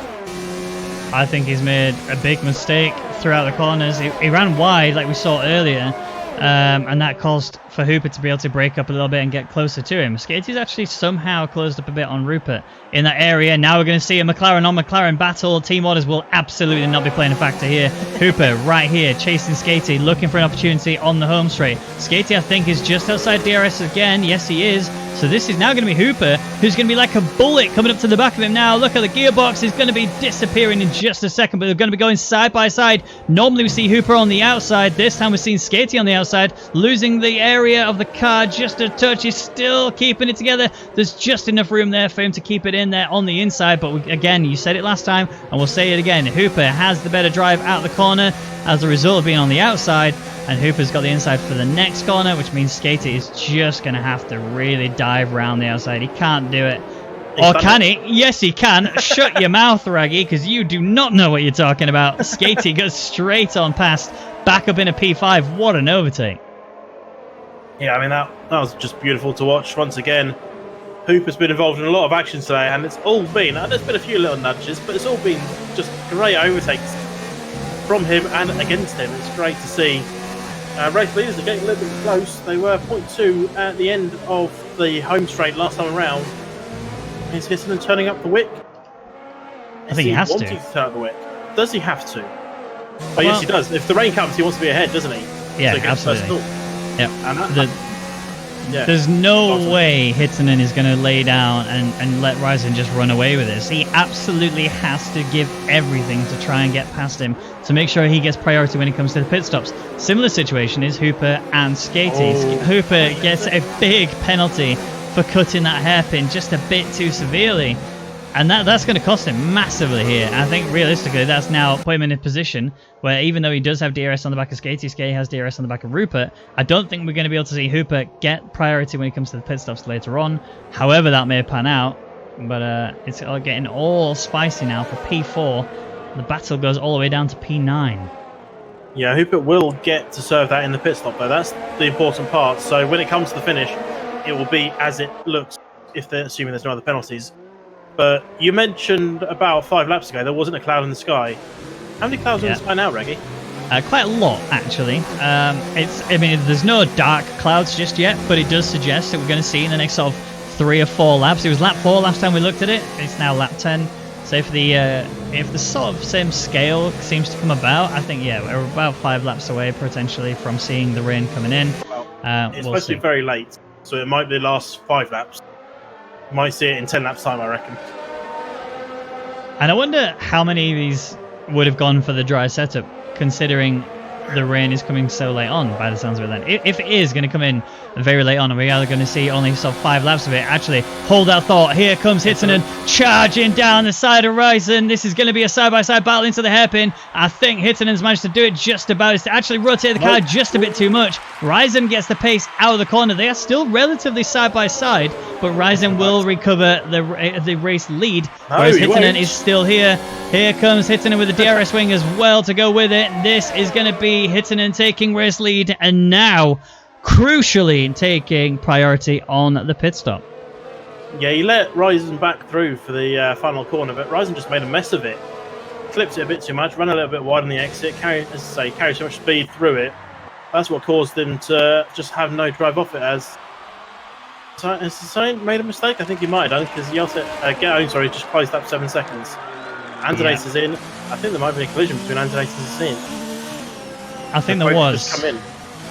I think he's made a big mistake throughout the corners. He ran wide like we saw earlier, and that caused for Hooper to be able to break up a little bit and get closer to him. Skatey's actually somehow closed up a bit on Rupert in that area. Now we're going to see a McLaren on McLaren battle. Team orders will absolutely not be playing a factor here. Hooper right here chasing Skatey, looking for an opportunity on the home straight. Skatey, I think, is just outside DRS again. Yes, he is. So this is now going to be Hooper, who's going to be like a bullet coming up to the back of him now. Look at the gearbox. Is going to be disappearing in just a second, but they're going to be going side by side. Normally we see Hooper on the outside. This time we're seeing Skatey on the outside, losing the area of the car just a touch. He's still keeping it together. There's just enough room there for him to keep it in there on the inside. But again, you said it last time, and we'll say it again. Hooper has the better drive out the corner as a result of being on the outside. And Hooper's got the inside for the next corner, which means Skatey is just going to have to really dive around the outside. He can't do it. Or can he? Yes, he can. Shut your mouth, Rwaggy, because you do not know what you're talking about. Skatey goes straight on past, back up in a P5. What an overtake. Yeah, I mean, that was just beautiful to watch. Once again, Hooper's been involved in a lot of actions today, and it's all been, there's been a few little nudges, but it's all been just great overtakes from him and against him. It's great to see. Race leaders are getting a little bit close. They were 0.2 at the end of the home straight last time around. Is Hittanen turning up the wick? I think he has to. Wanting to turn up the wick. Does he have to? Oh, well, yes, he does. If the rain comes, he wants to be ahead, doesn't he? Yeah, so absolutely. Yep. And there's no way Hittanen is going to lay down and let Ryzen just run away with this. He absolutely has to give everything to try and get past him to make sure he gets priority when it comes to the pit stops. Similar situation is Hooper and Skatey. Hooper gets a big penalty for cutting that hairpin just a bit too severely. And that's going to cost him massively here. I think realistically that's now put him in a position where even though he does have DRS on the back of Skatey, Skate has DRS on the back of Rupert, I don't think we're going to be able to see Hooper get priority when it comes to the pit stops later on. However that may pan out, but it's getting all spicy now for P4. The battle goes all the way down to P9. Yeah, Hooper will get to serve that in the pit stop though. That's the important part. So when it comes to the finish, it will be as it looks if they're assuming there's no other penalties. But you mentioned about 5 laps ago there wasn't a cloud in the sky. How many clouds are in the sky now, Rwaggy? Quite a lot, actually. I mean, there's no dark clouds just yet, but it does suggest that we're going to see in the next sort of 3 or 4 laps. It was lap 4 last time we looked at it. It's now lap 10. So if the sort of same scale seems to come about, I think we're about 5 laps away potentially from seeing the rain coming in. Well, it's supposed to be very late, so it might be the last 5 laps. Might see it in 10 laps time, I reckon. And I wonder how many of these would have gone for the dry setup, considering the rain is coming so late on, by the sounds of it then. If it is going to come in very late on, and we are going to see only sort of 5 laps of it, actually, hold that thought. Here comes Hittonen charging down the side of Ryzen. This is going to be a side-by-side battle into the hairpin. I think Hittonen's managed to do it just about. It's actually rotated the car just a bit too much. Ryzen gets the pace out of the corner. They are still relatively side-by-side, but Ryzen will recover the race lead, whereas Hittonen is still here. Here comes Hittonen with the DRS wing as well to go with it. This is going to be Hittonen taking race lead, and now crucially taking priority on the pit stop. Yeah, he let Ryzen back through for the final corner, but Ryzen just made a mess of it. Clipped it a bit too much, ran a little bit wide on the exit, carried so much speed through it. That's what caused him to just have no drive off it. Has Saint made a mistake? I think he might have done, because he also just closed up 7 seconds. Andonace is in. I think there might have been a collision between Andonace and Saint. I think there was. Just come in.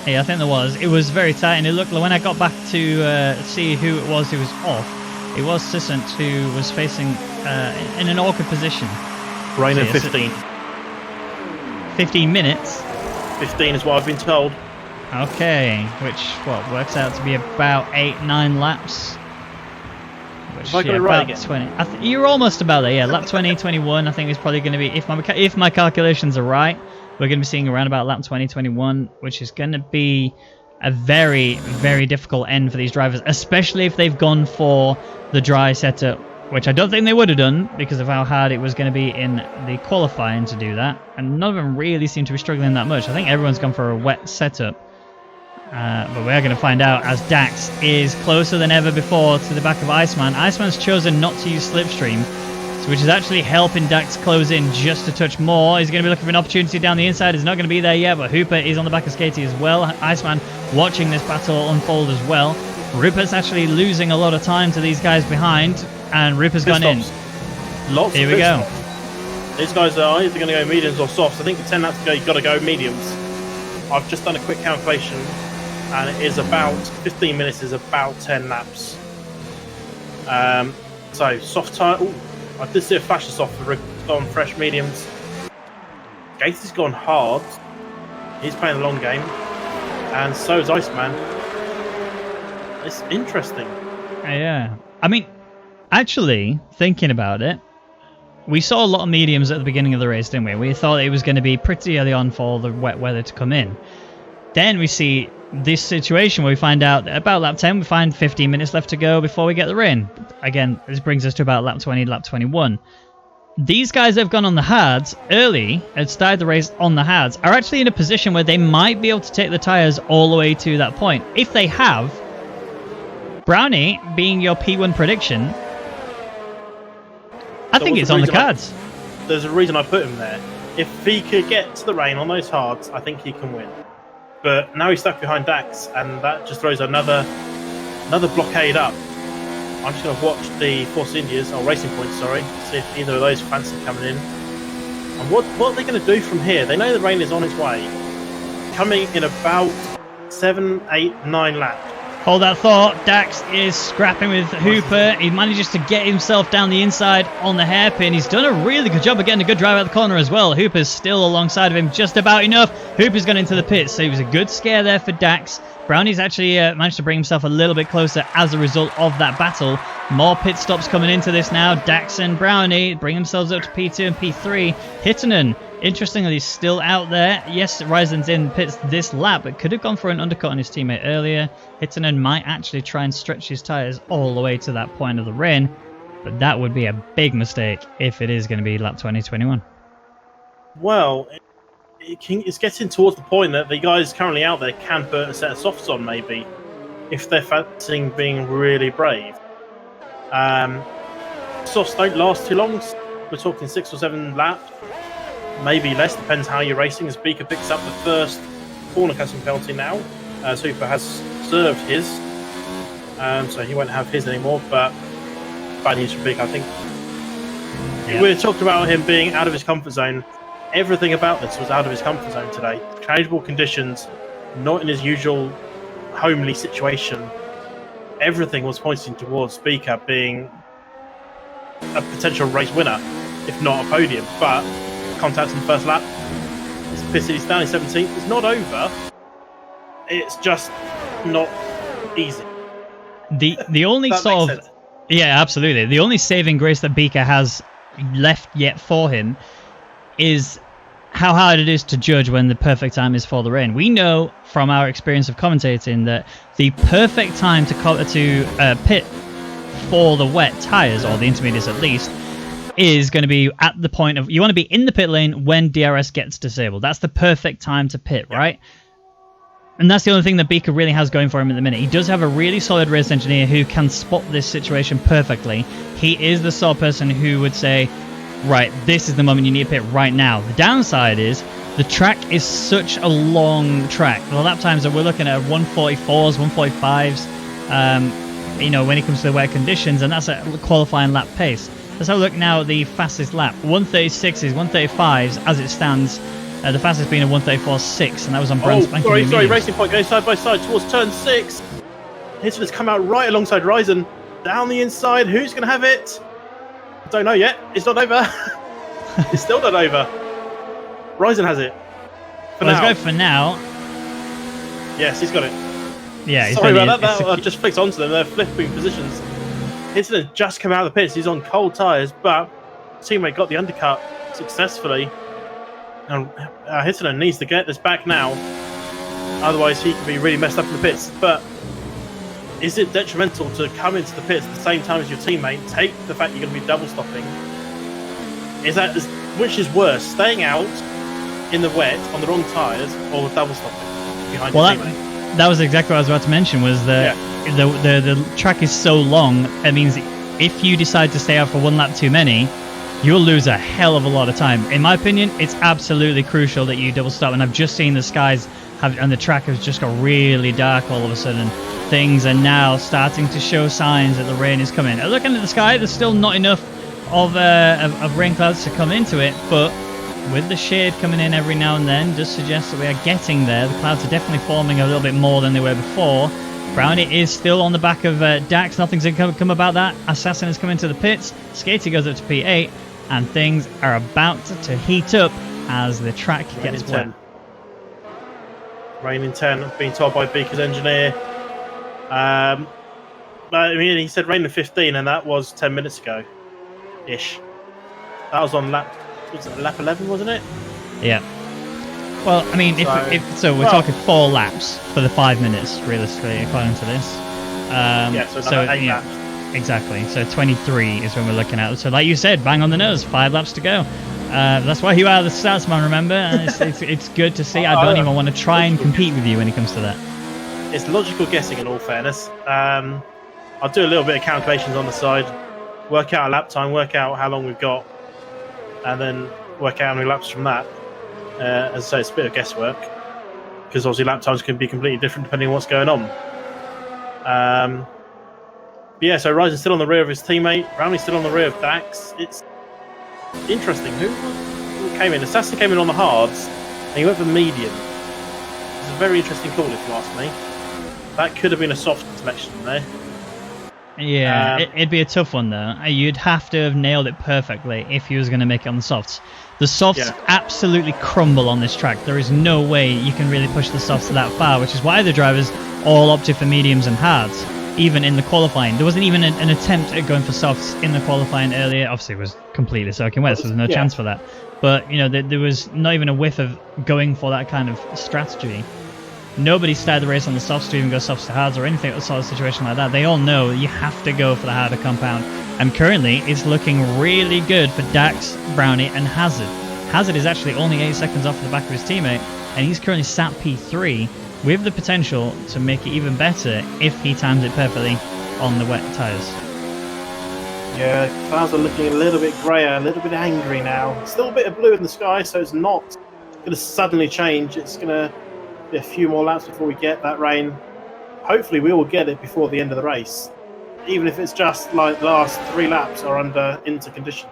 Yeah, I think there was. It was very tight, and it looked like when I got back to see who it was off, it was Sissant who was facing in an awkward position. Rain of 15. 15 minutes? 15 is what I've been told. Okay, which works out to be about 8-9 laps. Which, I got it right again? 20. You're almost about there, yeah. Lap 20, 21, I think is probably going to be, if my calculations are right, we're going to be seeing around about lap 20, 21, which is going to be a very, very difficult end for these drivers, especially if they've gone for the dry setup, which I don't think they would have done because of how hard it was going to be in the qualifying to do that. And none of them really seem to be struggling that much. I think everyone's gone for a wet setup. But we are going to find out as Dax is closer than ever before to the back of Iceman. Iceman's chosen not to use Slipstream, which is actually helping Dax close in just a touch more. He's going to be looking for an opportunity down the inside. He's not going to be there yet, but Hooper is on the back of Skatey as well. Iceman watching this battle unfold as well. Rupert's actually losing a lot of time to these guys behind, and Rupert's gone in. Lots Here we go. These guys are either going to go mediums or softs. I think the 10 laps to go, you've got to go mediums. I've just done a quick calculation, and it is about 15 minutes is about 10 laps. So soft tire. I did see a flash of soft for gone fresh mediums. Gates's gone hard. He's playing the long game, and so is Iceman. It's interesting. Yeah, I mean, actually thinking about it, we saw a lot of mediums at the beginning of the race, didn't we? We thought it was going to be pretty early on for the wet weather to come in. Then we see this situation where we find out that about lap 10, we find 15 minutes left to go before we get the rain. Again, this brings us to about lap 20, lap 21. These guys that have gone on the hards early and started the race on the hards are actually in a position where they might be able to take the tyres all the way to that point. If they have, Brownie, being your P1 prediction, I think it's on the cards. There's a reason I put him there. If he could get to the rain on those hards, I think he can win. But now he's stuck behind Dax, and that just throws another blockade up. I'm just going to watch the Force Indias, or Racing Points, sorry, see if either of those fancy coming in. And what are they going to do from here? They know the rain is on its way. Coming in about 7, 8, 9 laps. Hold that thought. Dax is scrapping with Hooper. He manages to get himself down the inside on the hairpin. He's done a really good job of getting a good drive out the corner as well. Hooper's still alongside of him just about enough. Hooper's gone into the pits, so it was a good scare there for Dax. Brownie's actually managed to bring himself a little bit closer as a result of that battle. More pit stops coming into this now. Dax and Brownie bring themselves up to P2 and P3. Hittinen, interestingly, he's still out there. Yes, Ryzen's in pits this lap, but could have gone for an undercut on his teammate earlier. Hittinen might actually try and stretch his tyres all the way to that point of the rain, but that would be a big mistake if it is going to be lap 2021. Well, it's getting towards the point that the guys currently out there can put a set of softs on, maybe, if they're fancying being really brave. Softs don't last too long. We're talking 6 or 7 laps, maybe less, depends how you're racing. As Beaker picks up the first corner cutting penalty now, Super has served his, so he won't have his anymore, but bad news for Beaker, I think. Yeah. We're talking about him being out of his comfort zone. Everything about this was out of his comfort zone today. Changeable conditions, not in his usual homely situation. Everything was pointing towards Beaker being a potential race winner, if not a podium. But contact in the first lap. It's pissed he's down in 17th. It's not over. It's just not easy. The only sort of sense. Yeah, absolutely. The only saving grace that Beaker has left yet for him is how hard it is to judge when the perfect time is for the rain. We know from our experience of commentating that the perfect time to pit for the wet tyres, or the intermediates at least, is going to be at the point of, you want to be in the pit lane when DRS gets disabled. That's the perfect time to pit, right? And that's the only thing that Beaker really has going for him at the minute. He does have a really solid race engineer who can spot this situation perfectly. He is the sort of person who would say, right, this is the moment you need to pit right now. The downside is the track is such a long track. The lap times that we're looking at 144s, 145s, when it comes to the wet conditions, and that's a qualifying lap pace. Let's have a look now at the fastest lap. 136s, 135s as it stands. The fastest being a 134.6, and that was on brand spanking. Sorry, Racing Point going side by side towards turn 6. Hitton has come out right alongside Ryzen. Down the inside, who's going to have it? Don't know yet. It's not over. It's still not over. Ryzen has it. Let's go for now. Yes, he's got it. Yeah, he's sorry about that. I just flicked onto them. They're flipping positions. Hitton has just come out of the pits. He's on cold tyres, but teammate got the undercut successfully. And Hitton needs to get this back now. Otherwise, he could be really messed up in the pits. But is it detrimental to come into the pits at the same time as your teammate, take the fact you're going to be double stopping? Which is worse, staying out in the wet on the wrong tyres, or double stopping behind your teammate? That was exactly what I was about to mention, was that the track is so long, it means if you decide to stay out for one lap too many, you'll lose a hell of a lot of time. In my opinion, it's absolutely crucial that you double stop, and I've just seen the skies and the track has just got really dark all of a sudden. Things are now starting to show signs that the rain is coming. Looking at the sky, there's still not enough of rain clouds to come into it, but with the shade coming in every now and then, does suggest that we are getting there. The clouds are definitely forming a little bit more than they were before. Brownie is still on the back of Dax. Nothing's going to come about that. Assassin has come into the pits. Skatey goes up to P8, and things are about to heat up as the track gets wet. Rain in 10, being told by Beaker's engineer. But I mean, he said rain in 15, and that was 10 minutes ago, ish. That was on lap 11, wasn't it? Yeah. Well, I mean, so we're talking 4 laps for the 5 minutes, realistically, according to this. So 8 laps. Exactly. So 23 is when we're looking at. So like you said, bang on the nose, 5 laps to go. That's why you are the stats man, remember? And it's good to see. I don't even want to try and compete with you when it comes to that. It's logical guessing, in all fairness. I'll do a little bit of calculations on the side, work out a lap time, work out how long we've got, and then work out how many laps from that. As I say, it's a bit of guesswork, because obviously lap times can be completely different depending on what's going on. Yeah, so Ryzen's still on the rear of his teammate, Brownie's still on the rear of Dax. It's interesting. Who came in? Assassin came in on the hards, and he went for medium. It's a very interesting call, if you ask me. That could have been a soft selection there. Yeah, it'd be a tough one though. You'd have to have nailed it perfectly if he was going to make it on the softs. The softs absolutely crumble on this track. There is no way you can really push the softs that far, which is why the drivers all opted for mediums and hards, even in the qualifying. There wasn't even an attempt at going for softs in the qualifying earlier. Obviously, it was completely soaking wet, so there's no chance for that. But, you know, there was not even a whiff of going for that kind of strategy. Nobody started the race on the softs to even go softs to hards or anything sort of situation like that. They all know that you have to go for the harder compound. And currently, it's looking really good for Dax, Brownie, and Hazard. Hazard is actually only 8 seconds off the back of his teammate, and he's currently sat P3 with the potential to make it even better if he times it perfectly on the wet tyres. Yeah, clouds are looking a little bit greyer, a little bit angry now. Still a bit of blue in the sky, so it's not going to suddenly change. It's going to be a few more laps before we get that rain. Hopefully we will get it before the end of the race, even if it's just like the last 3 laps are under condition.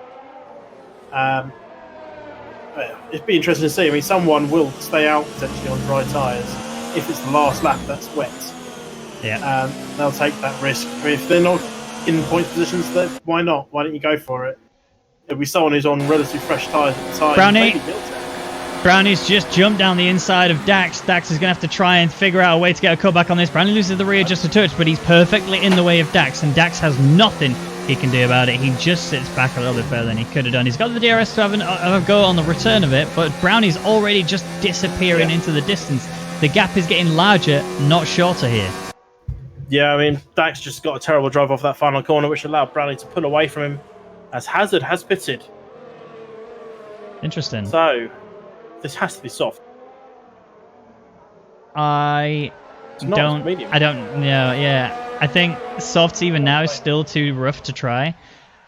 It'd be interesting to see. I mean, someone will stay out potentially on dry tyres if it's the last lap that's wet. Yeah. They'll take that risk. I mean, if they're not in point positions, then why not? Why don't you go for it? It'll be someone who's on relatively fresh tyres at the time. Brownie. Brownie's just jumped down the inside of Dax. Dax is going to have to try and figure out a way to get a cutback on this. Brownie loses the rear just a touch, but he's perfectly in the way of Dax, and Dax has nothing he can do about it. He just sits back a little bit further than he could have done. He's got the DRS to have a go on the return of it, but Brownie's already just disappearing into the distance. The gap is getting larger, not shorter here. Yeah, I mean, Dax just got a terrible drive off that final corner, which allowed Brownie to pull away from him as Hazard has pitted. Interesting. So, this has to be soft. I don't know. Yeah, I think softs even now is still too rough to try.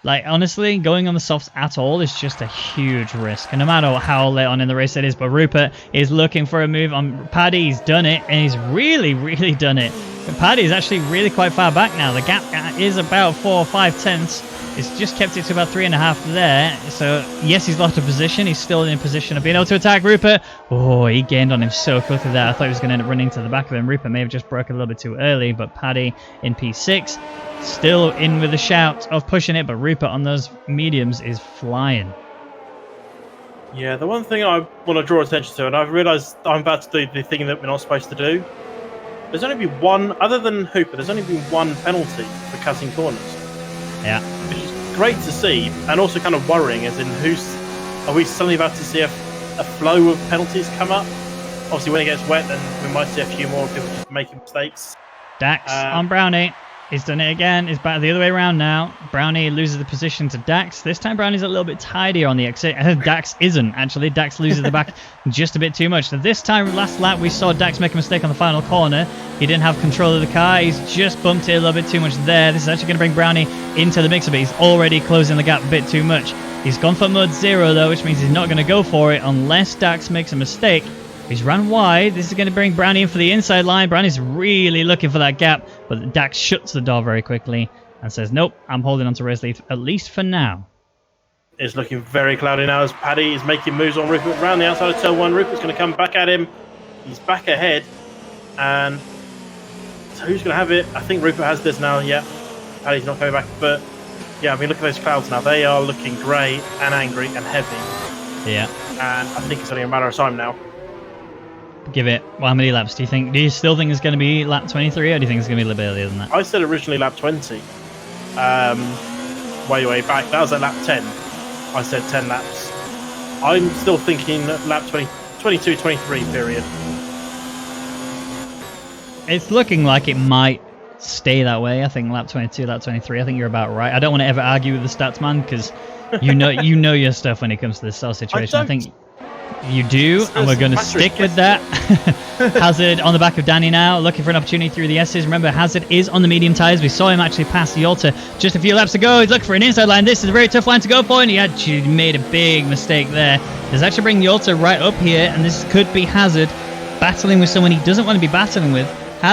Like, honestly, going on the softs at all is just a huge risk, and no matter how late on in the race it is. But Rupert is looking for a move on Paddy. He's done it, and he's really, really done it. But Paddy is actually really quite far back now. The gap is about 4 or 5 tenths. It's just kept it to about 3.5 there. So, yes, he's lost a position. He's still in a position of being able to attack Rupert. Oh, he gained on him so quickly there. I thought he was going to end up running to the back of him. Rupert may have just broke a little bit too early, but Paddy in P6 still in with a shout of pushing it, but Rupert on those mediums is flying. Yeah, the one thing I want to draw attention to, and I've realised I'm about to do the thing that we're not supposed to do. There's only been one, other than Hooper, there's only been one penalty for cutting corners. Yeah. Which is great to see, and also kind of worrying, as in are we suddenly about to see a flow of penalties come up? Obviously, when it gets wet, then we might see a few more people just making mistakes. Dax on Brownie. He's done it again. He's back the other way around now. Brownie loses the position to Dax. This time Brownie's a little bit tidier on the exit. Dax isn't, actually. Dax loses the back just a bit too much. So this time, last lap, we saw Dax make a mistake on the final corner. He didn't have control of the car. He's just bumped it a little bit too much there. This is actually going to bring Brownie into the mix a bit. He's already closing the gap a bit too much. He's gone for mud 0, though, which means he's not going to go for it unless Dax makes a mistake. He's run wide. This is going to bring Brownie in for the inside line. Brownie's really looking for that gap, but Dax shuts the door very quickly and says, nope, I'm holding on to race lead, at least for now. It's looking very cloudy now as Paddy is making moves on Rupert around the outside of turn 1. Rupert's going to come back at him. He's back ahead. And so who's going to have it? I think Rupert has this now. Yeah, Paddy's not coming back. But yeah, I mean, look at those clouds now. They are looking grey and angry and heavy. Yeah. And I think it's only a matter of time now. Give it. Well, how many laps do you think? Do you still think it's going to be lap 23, or do you think it's going to be a little bit earlier than that? I said originally lap 20. Way back. That was at lap 10. I said 10 laps. I'm still thinking lap 22, 23 period. It's looking like it might stay that way. I think lap 22, lap 23. I think you're about right. I don't want to ever argue with the stats man, because you know your stuff when it comes to this sort of situation. I think you do, and we're going to stick with that. Hazard on the back of Danny now, looking for an opportunity through the S's. Remember, Hazard is on the medium tyres. We saw him actually pass the Yalta just a few laps ago. He's looking for an inside line. This is a very tough line to go for, and he actually made a big mistake there. Let's actually bring the Yalta right up here, and this could be Hazard battling with someone he doesn't want to be battling with.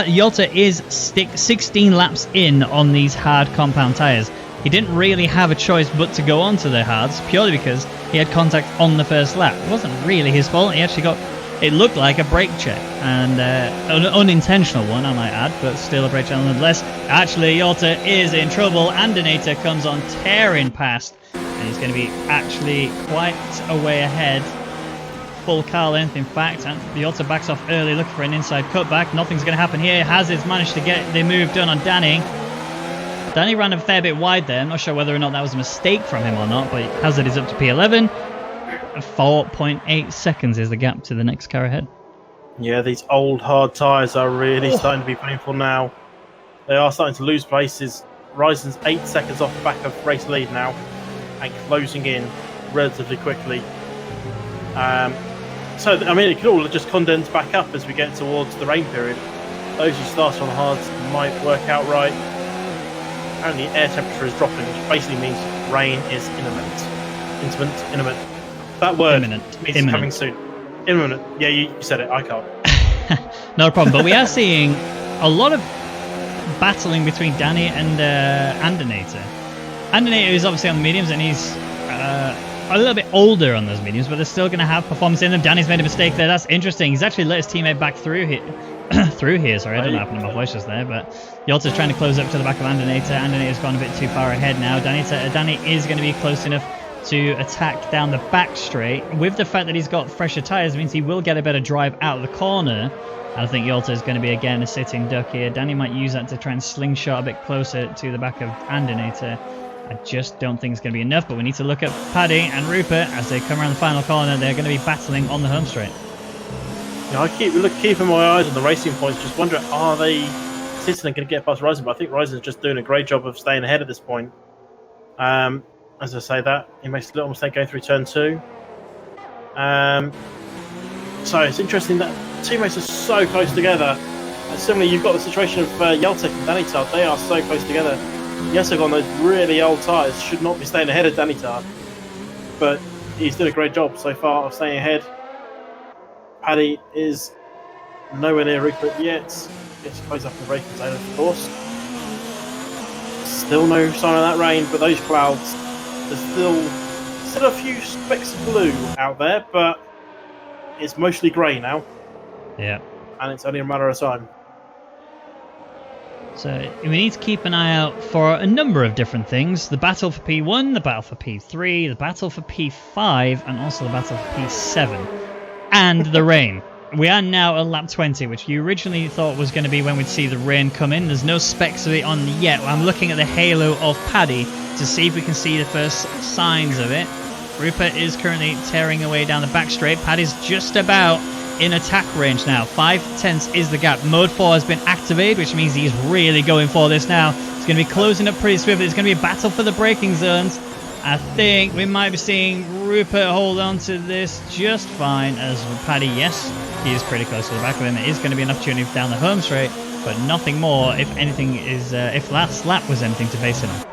Yalta is 16 laps in on these hard compound tyres. He didn't really have a choice but to go on to the hards, purely because he had contact on the first lap. It wasn't really his fault. He actually got It looked like a brake check, and an unintentional one, I might add, but still a brake check nonetheless. Actually, Yota is in trouble. Andinator comes on tearing past, and he's going to be actually quite a way ahead. Full car length, in fact, and Yota backs off early, looking for an inside cutback. Nothing's going to happen here. Hazard's managed to get the move done on Danny. Danny ran a fair bit wide there. I'm not sure whether or not that was a mistake from him or not, but Hazard is up to P11. 4.8 seconds is the gap to the next car ahead. Yeah, these old hard tyres are really starting to be painful now. They are starting to lose places. Ryzen's 8 seconds off the back of race lead now and closing in relatively quickly. So, I mean, it could all just condense back up as we get towards the rain period. Those who start on hards might work out right. Apparently, air temperature is dropping, which basically means rain is imminent. That word means it's coming soon. Imminent. Yeah, you said it. I can't. No problem. But we are seeing a lot of battling between Danny and Andinator. Andinator is obviously on the mediums, and he's a little bit older on those mediums, but they're still going to have performance in them. Danny's made a mistake there. That's interesting. He's actually let his teammate back through here. Sorry, I don't know what happened to my voice just there, but Yota's trying to close up to the back of Andinator. Andinator's gone a bit too far ahead now. Danny is going to be close enough to attack down the back straight. With the fact that he's got fresher tyres, means he will get a better drive out of the corner. And I think Yota is going to be again a sitting duck here. Danny might use that to try and slingshot a bit closer to the back of Andinator. I just don't think it's going to be enough, but we need to look at Paddy and Rupert as they come around the final corner. They're going to be battling on the home straight. Yeah, I keeping my eyes on the racing points, just wondering, are they sitting and going to get past Ryzen? But I think Ryzen's just doing a great job of staying ahead at this point. As I say that, he makes a little mistake going through turn 2. So it's interesting that teammates are so close together. And similarly, you've got the situation of Yeltek and Danitar. They are so close together. Yesog on those really old tyres should not be staying ahead of Danitar. But he's done a great job so far of staying ahead. Paddy is nowhere near Rupert yet. Gets close up in the braking zone, of course. Still no sign of that rain, but those clouds, there's still a few specks of blue out there, but it's mostly grey now. Yeah. And it's only a matter of time. So we need to keep an eye out for a number of different things. The battle for P1, the battle for P3, the battle for P5, and also the battle for P7. And the rain. We are now at lap 20, which you originally thought was going to be when we'd see the rain come in. There's no specs of it on yet. I'm looking at the halo of Paddy to see if we can see the first signs of it. Rupert is currently tearing away down the back straight. Paddy's just about in attack range now. 5 tenths is the gap. Mode 4 has been activated, which means he's really going for this now. It's going to be closing up pretty swiftly. It's going to be a battle for the braking zones. I think we might be seeing Rupert hold on to this just fine as Paddy. Yes, he is pretty close to the back of him. It is going to be an opportunity down the home straight, but nothing more. If anything is, if last lap was anything to base it on.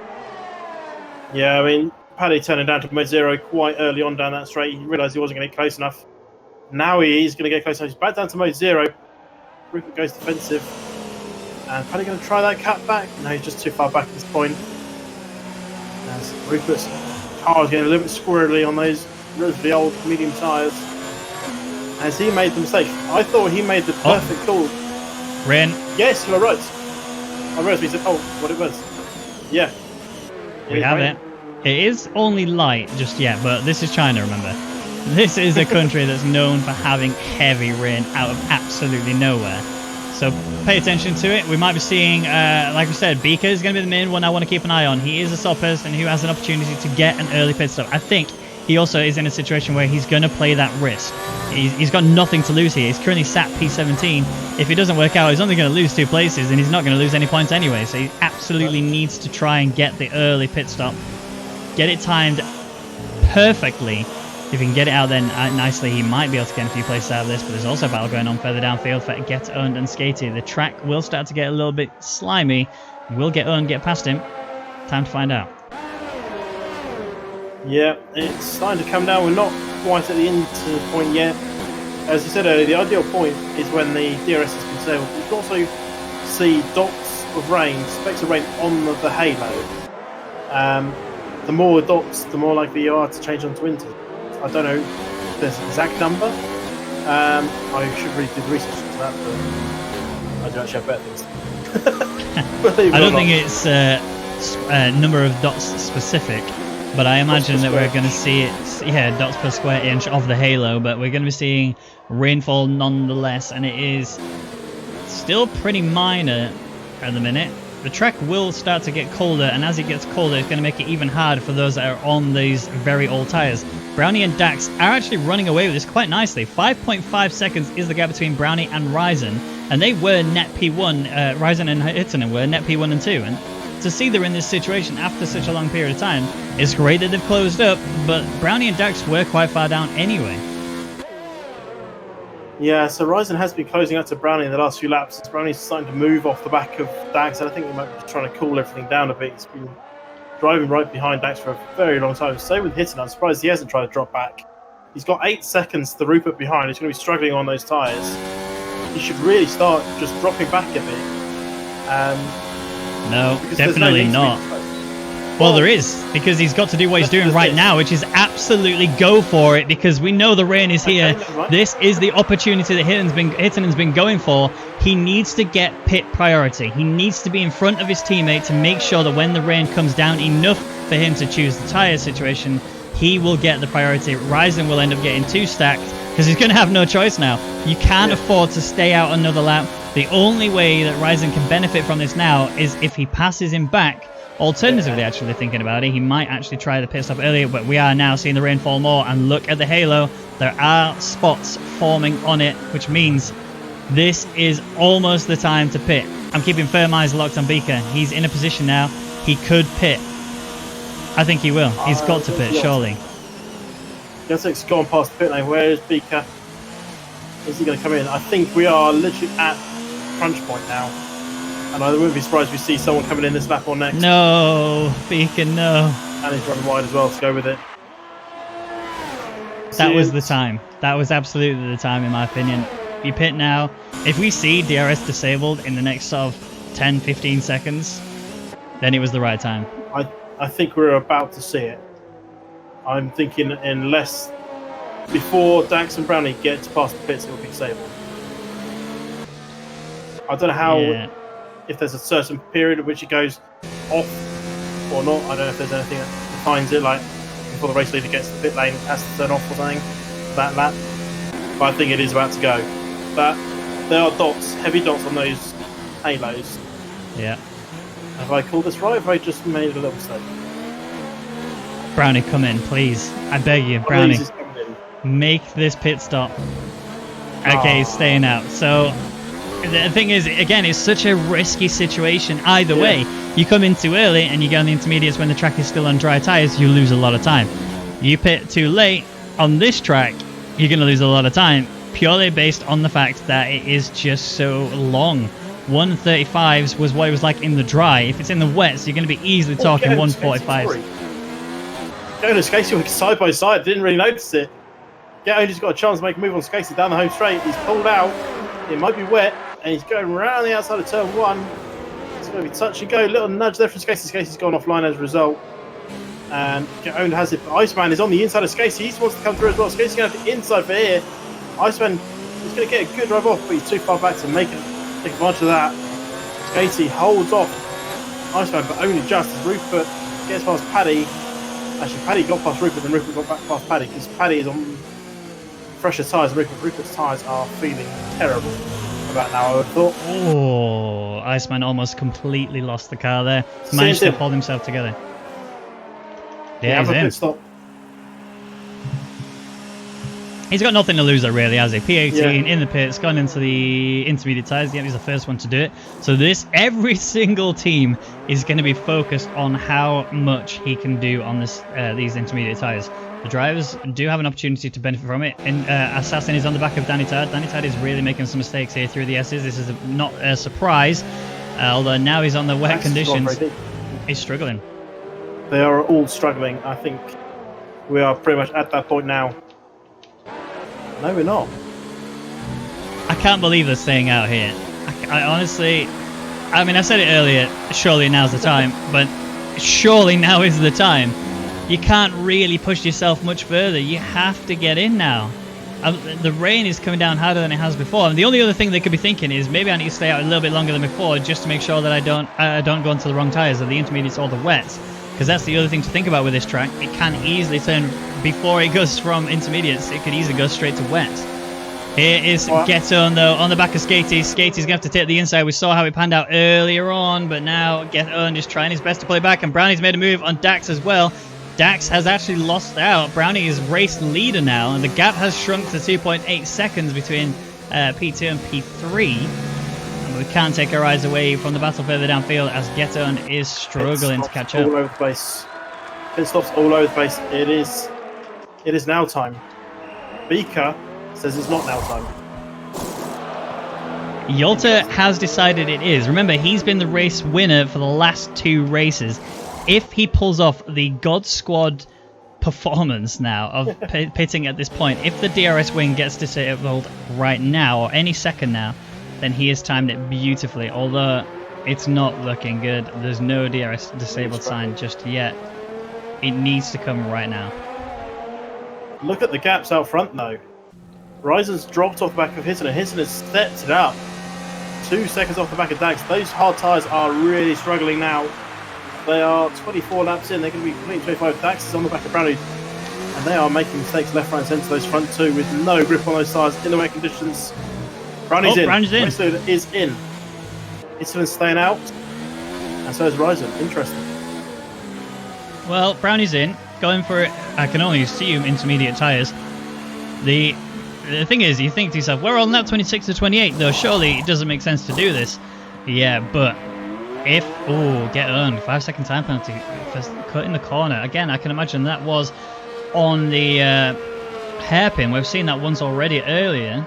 Yeah, I mean, Paddy turning down to mode 0 quite early on down that straight. He realised he wasn't going to get close enough. Now he is going to get close enough. He's back down to mode 0. Rupert goes defensive. And Paddy going to try that cut back? No, he's just too far back at this point. As Rupert's car is getting a little bit squirrely on those relatively old medium tyres. As he made the mistake. I thought he made the perfect call. Rain. Yes, you're right. I realised he said, oh, what it was. Yeah. We have it. It is only light just yet, but this is China, remember. This is a country that's known for having heavy rain out of absolutely nowhere. So pay attention to it. We might be seeing, like I said, Beaker is going to be the main one I want to keep an eye on. He is a stop person who has an opportunity to get an early pit stop. I think he also is in a situation where he's going to play that risk. He's got nothing to lose here. He's currently sat P17. If it doesn't work out, he's only going to lose 2 places, and he's not going to lose any points anyway. So he absolutely needs to try and get the early pit stop. Get it timed perfectly. If he can get it out then nicely, he might be able to get a few places out of this, but there's also a battle going on further downfield for Get Owned and Skatey. The track will start to get a little bit slimy. Will Get Owned get past him? Time to find out. Yeah, it's starting to come down. We're not quite at the end point yet. As you said earlier, the ideal point is when the DRS has been disabled. You can also see dots of rain, specks of rain on the halo. The more dots, the more likely you are to change onto winter. I don't know if there's an exact number, I should really do the research into that, but I do actually have better things to do. I don't think it's number of dots specific, but I imagine that we're going to see it, yeah, dots per square inch of the halo, but we're going to be seeing rainfall nonetheless, and it is still pretty minor at the minute. The track will start to get colder, and as it gets colder, it's going to make it even harder for those that are on these very old tyres. Brownie and Dax are actually running away with this quite nicely. 5.5 seconds is the gap between Brownie and Ryzen, and they were net P1, Ryzen and Hittinen were net P1 and 2, and to see they're in this situation after such a long period of time, it's great that they've closed up, but Brownie and Dax were quite far down anyway. Yeah, so Ryzen has been closing out to Brownie in the last few laps. Brownie's starting to move off the back of Dax, and I think he might be trying to cool everything down a bit. He's been driving right behind Dax for a very long time. Same with Hittinen. I'm surprised he hasn't tried to drop back. He's got 8 seconds to Rupert behind. He's going to be struggling on those tyres. He should really start just dropping back a bit. No, definitely not. Well, there is, because he's got to do what he's doing right now, which is absolutely go for it, because we know the rain is here. This is the opportunity that Hittinen's been going for. He needs to get pit priority. He needs to be in front of his teammate to make sure that when the rain comes down enough for him to choose the tyre situation, he will get the priority. Ryzen will end up getting 2 stacked, because he's going to have no choice now. You can't afford to stay out another lap. The only way that Ryzen can benefit from this now is if he passes him back. Alternatively, actually thinking about it, he might actually try the pit stop earlier, but we are now seeing the rain fall more, and look at the halo. There are spots forming on it, which means this is almost the time to pit. I'm keeping firm eyes locked on Beaker. He's in a position now. He could pit. I think he will. He's got to pit, surely. Yosic's gone past the pit lane. Where is Beaker? Is he going to come in? I think we are literally at crunch point now. And I wouldn't be surprised if we see someone coming in this lap or next. No, Beacon, no. And he's running wide as well, to go with it. That was the time. That was absolutely the time, in my opinion. You pit now. If we see DRS disabled in the next sort of 10, 15 seconds, then it was the right time. I think we're about to see it. I'm thinking unless before Dax and Brownie get past the pits, it will be disabled. I don't know how... Yeah. If there's a certain period at which it goes off or not. I don't know if there's anything that defines it, like before the race leader gets to the pit lane, it has to turn off or something for that lap. But I think it is about to go. But there are dots, heavy dots on those halos. Yeah. Have I called this right, or have I just made a little mistake? Brownie, come in, please. I beg you, Brownie. Make this pit stop. Okay, he's staying out. So... the thing is, again, it's such a risky situation either way. You come in too early and you get on the intermediates when the track is still on dry tyres, you lose a lot of time. You pit too late on this track, you're going to lose a lot of time, purely based on the fact that it is just so long. 135s was what it was like in the dry. If it's in the wets, you're going to be easily talking 145s. Going to Scasey were side by side, didn't really notice it. Get only's got a chance to make a move on Scasey down the home straight. He's pulled out. It might be wet, and he's going around the outside of turn 1. It's going to be touch and go. Little nudge there from Scasey. Scasey's gone offline as a result. And Get has it. Iceman is on the inside of Scasey. He wants to come through as well. Scasey's going to have the inside for here. Iceman is going to get a good drive off, but he's too far back to take advantage of that. Scasey holds off Iceman, but only just as Rupert gets past Paddy. Actually, Paddy got past Rupert, then Rupert got back past Paddy, because Paddy is on fresher tyres. Rupert's tyres are feeling terrible about now, I would have thought. Oh, Iceman almost completely lost the car there. Managed to hold himself together. Yeah, he's in. Stop. He's got nothing to lose there, really, has he? P18 in the pits, gone into the intermediate tyres. Yeah, he's the first one to do it. So every single team is going to be focused on how much he can do on these intermediate tyres. The drivers do have an opportunity to benefit from it. And Assassin is on the back of Danny Tad. Danny Tad is really making some mistakes here through the S's. This is not a surprise, although now he's on the wet conditions. He's struggling. They are all struggling. I think we are pretty much at that point now. No, we're not. I can't believe they're staying out here. I honestly... I mean, I said it earlier, surely now's the time, but surely now is the time. You can't really push yourself much further. You have to get in now. The rain is coming down harder than it has before. And the only other thing they could be thinking is maybe I need to stay out a little bit longer than before just to make sure that I don't go onto the wrong tyres, or the intermediates or the wets. Because that's the other thing to think about with this track. It can easily turn, before it goes from intermediates, it could easily go straight to wets. Here is Geton though on the back of Skatey. Skatey's going to have to take the inside. We saw how it panned out earlier on, but now Geton is trying his best to play back, and Brownie's made a move on Dax as well. Dax has actually lost out. Brownie is race leader now, and the gap has shrunk to 2.8 seconds between P2 and P3. And we can't take our eyes away from the battle further downfield as Geton is struggling to catch up. All over the place. Pit stops all over the place. It is now time. Beaker says it's not now time. Yolta has decided it is. Remember, he's been the race winner for the last 2 races. If he pulls off the God Squad performance now of pitting at this point, if the DRS wing gets disabled right now, or any second now, then he has timed it beautifully. Although it's not looking good. There's no DRS disabled sign just yet. It needs to come right now. Look at the gaps out front though. Ryzen's dropped off the back of Hitton, and Hitton has stepped it up. 2 seconds off the back of Dax. Those hard tyres are really struggling now. They are 24 laps in. They're going to be completing 25. Dax is on the back of Brownie, and they are making mistakes left, right, and centre. Those front 2 with no grip on those tyres in the wet conditions. Brownie's in. Brownie's in. Race leader is in. Hitton's staying out, and so is Ryzen. Interesting. Well, Brownie's in, going for, I can only assume, intermediate tyres. The thing is, you think to yourself, we're on lap 26 to 28, though surely it doesn't make sense to do this. Yeah, but if... Oh, get earned. 5-second time penalty for cutting the corner. Again, I can imagine that was on the hairpin. We've seen that once already earlier.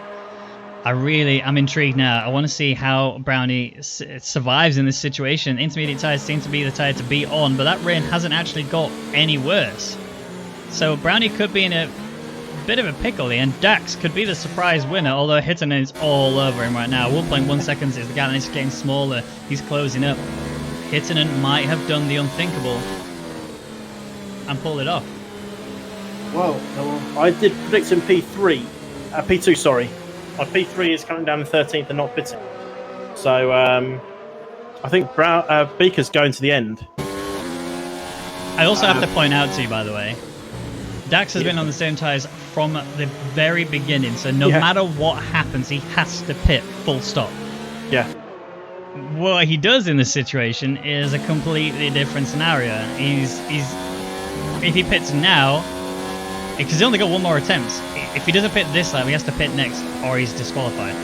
I'm intrigued now. I want to see how Brownie survives in this situation. Intermediate tyres seem to be the tyre to be on, but that rain hasn't actually got any worse. So Brownie could be in a bit of a pickle here, and Dax could be the surprise winner, although Hitton is all over him right now. 1.1 seconds is the gap, and it's getting smaller. He's closing up. Hitton might have done the unthinkable and pulled it off. Well, I did predict him P2, sorry. My P3 is coming down to 13th and not pitting. So I think Beaker's going to the end. I also have to point out to you, by the way, Dax has been on the same tyres from the very beginning, so no matter what happens, he has to pit full stop. Yeah. What he does in this situation is a completely different scenario. If he pits now, because he's only got 1 more attempt. If he doesn't pit this lap, he has to pit next, or he's disqualified.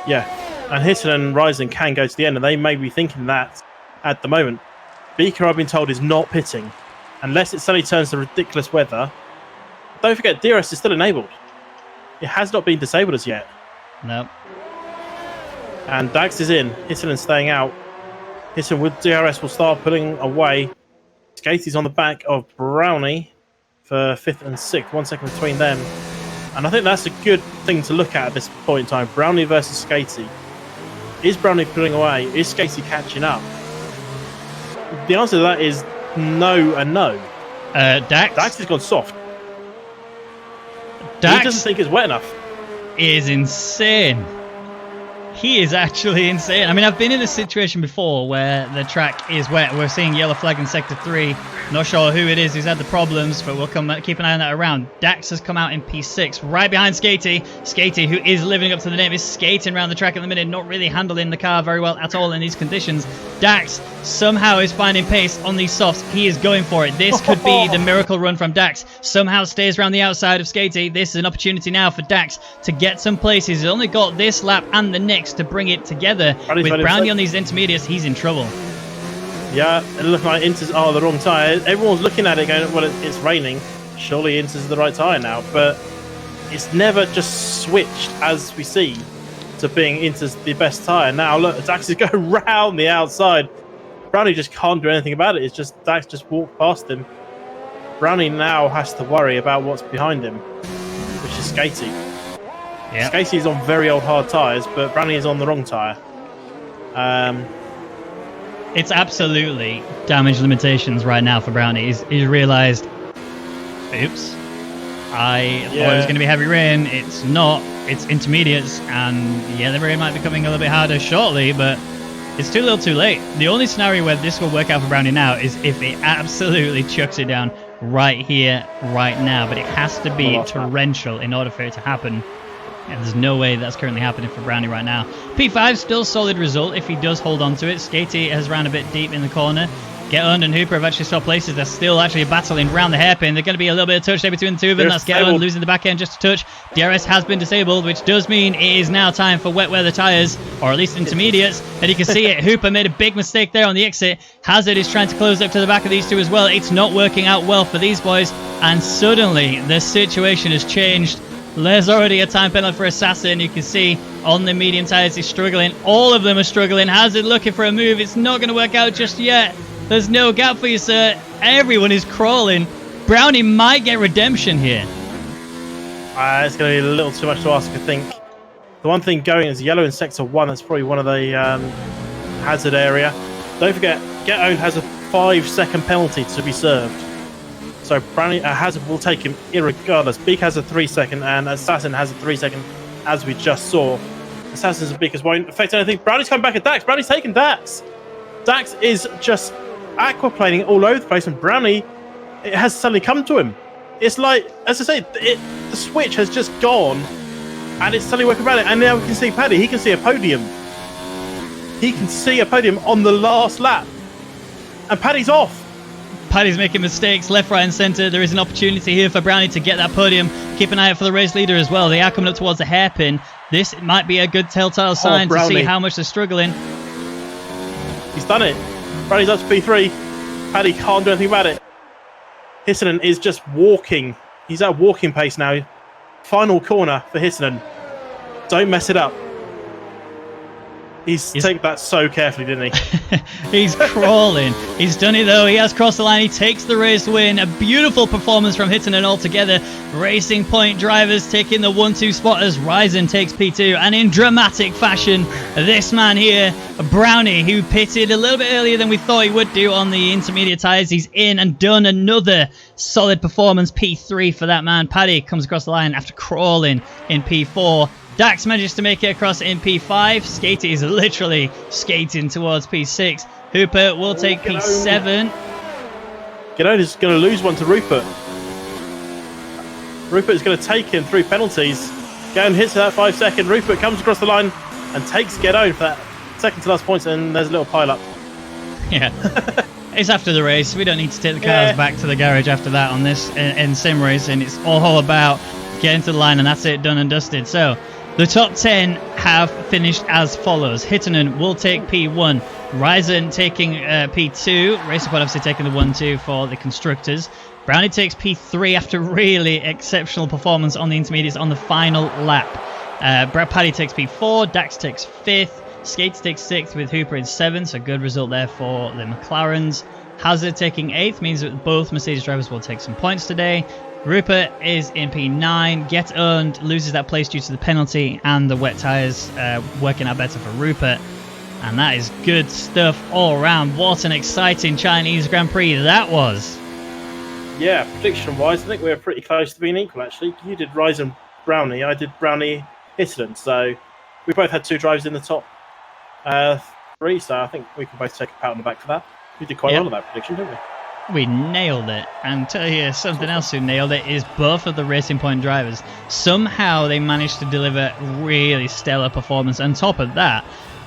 Yeah, and Hitton and Ryzen can go to the end, and they may be thinking that at the moment. Beaker, I've been told, is not pitting. Unless it suddenly turns to ridiculous weather. Don't forget, DRS is still enabled. It has not been disabled as yet. No. And Dax is in. Hitton and staying out. Hitton with DRS will start pulling away. Skatey's on the back of Brownie for 5th and 6th. 1 second between them. And I think that's a good thing to look at this point in time. Brownie versus Skatey. Is Brownie pulling away? Is Skatey catching up? The answer to that is no and no. Dax has gone soft. Dax he doesn't think it's wet enough. Is insane. He is actually insane. I mean, I've been in this situation before where the track is wet. We're seeing yellow flag in Sector 3. Not sure who it is who's had the problems, but we'll keep an eye on that around. Dax has come out in P6, right behind Skatey. Skatey, who is living up to the name, is skating around the track at the minute, not really handling the car very well at all in these conditions. Dax somehow is finding pace on these softs. He is going for it. This could be the miracle run from Dax. Somehow stays around the outside of Skatey. This is an opportunity now for Dax to get some places. He's only got this lap and the next to bring it together. With Brownie on these intermediates, he's in trouble. Yeah, it looks like Inters are the wrong tyre. Everyone's looking at it going, well, it's raining. Surely Inters is the right tyre now. But it's never just switched, as we see, to being Inters the best tyre. Now, look, Dax is going round the outside. Brownie just can't do anything about it. It's just Dax just walked past him. Brownie now has to worry about what's behind him, which is Skatey. Yep. Skatey's on very old hard tyres, but Brownie is on the wrong tyre. It's absolutely damage limitations right now for Brownie. He's realised, oops, I thought it was going to be heavy rain. It's not. It's intermediates, and yeah, the rain might be coming a little bit harder shortly, but it's too little too late. The only scenario where this will work out for Brownie now is if it absolutely chucks it down right here, right now, but it has to be torrential in order for it to happen. And there's no way that's currently happening for Brownie right now. P5, still solid result if he does hold on to it. Skatey has ran a bit deep in the corner. Get-Und and Hooper have actually swapped places. They're still actually battling around the hairpin. They're going to be a little bit of touch there between the two of them. That's Get-Und losing the back end just a touch. DRS has been disabled, which does mean it is now time for wet weather tyres, or at least intermediates. And you can see it. Hooper made a big mistake there on the exit. Hazard is trying to close up to the back of these two as well. It's not working out well for these boys. And suddenly, the situation has changed. There's already a time penalty for Assassin. You can see on the medium tyres he's struggling. All of them are struggling. Hazard looking for a move. It's not going to work out just yet. There's no gap for you, sir. Everyone is crawling. Brownie might get redemption here. It's going to be a little too much to ask, I think. The one thing going is yellow in Sector 1. That's probably one of the hazard area. Don't forget, Get-Und has a 5-second penalty to be served. So Brownie Hazard will take him irregardless. Beak has a 3-second, and Assassin has a 3-second, as we just saw. Assassin's and Beakers won't affect anything. Brownie's coming back at Dax. Brownie's taking Dax. Dax is just aquaplaning all over the place, and Brownie, it has suddenly come to him. It's like, as I say, the switch has just gone, and it's suddenly working around it. And now we can see Paddy. He can see a podium. He can see a podium on the last lap, and Paddy's off. Paddy's making mistakes left, right, and centre. There is an opportunity here for Brownie to get that podium. Keep an eye out for the race leader as well. They are coming up towards the hairpin. This might be a good telltale sign to see how much they're struggling. He's done it. Brownie's up to P3. Paddy can't do anything about it. Hisinen is just walking. He's at walking pace now. Final corner for Hisinen. Don't mess it up. He's taken that so carefully, didn't he? He's crawling. He's done it though. He has crossed the line. He takes the race win. A beautiful performance from Hisinen altogether. Racing Point drivers taking the 1-2 spot as Ryzen takes P2. And in dramatic fashion, this man here, Brownie, who pitted a little bit earlier than we thought he would do on the intermediate tyres. He's in and done another solid performance. P3 for that man. Paddy comes across the line after crawling in P4. Dax manages to make it across in P5. Skatey is literally skating towards P6. Hooper will take P7. Get-Und is going to lose one to Rupert. Rupert is going to take him through penalties. Get-Und hits that 5-second. Rupert comes across the line and takes Get-Und for that second to last points, and there's a little pile up. Yeah. It's after the race. We don't need to take the cars back to the garage after that on this in sim racing. It's all about getting to the line, and that's it, done and dusted. So the top 10 have finished as follows. Hittinen will take P1. Ryzen taking P2. Racing Point obviously taking the 1-2 for the constructors. Brownie takes P3 after really exceptional performance on the intermediates on the final lap. Brad Paddy takes P4. Dax takes 5th. Skates takes 6th with Hooper in 7th. So good result there for the McLarens. Hazard taking 8th means that both Mercedes drivers will take some points today. Rupert is in P9. Get-Und loses that place due to the penalty and the wet tyres working out better for Rupert. And that is good stuff all around. What an exciting Chinese Grand Prix that was. Yeah, prediction-wise, I think we were pretty close to being equal, actually. You did Ryzen Brownie, I did Brownie Hisinen. So we both had 2 drivers in the top 3, so I think we can both take a pat on the back for that. We did quite well on that prediction, didn't we? We nailed it. And tell you something else who nailed it is both of the Racing Point drivers. Somehow they managed to deliver really stellar performance. On top of that,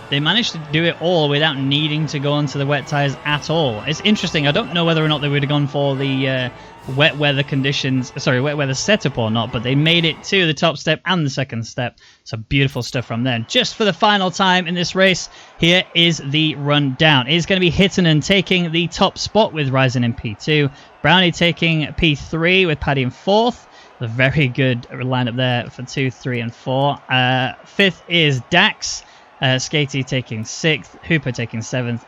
they managed to do it all without needing to go onto the wet tyres at all. It's interesting. I don't know whether or not they would have gone for the wet weather setup or not, but they made it to the top step and the second step. So beautiful stuff from there. Just for the final time in this race, here is the rundown. It's going to be Hittinen taking the top spot with Ryzen in P2. Brownie taking P3 with Paddy in 4th. A very good lineup there for 2, 3, and 4. 5th is Dax. Skatey taking 6th. Hooper taking 7th.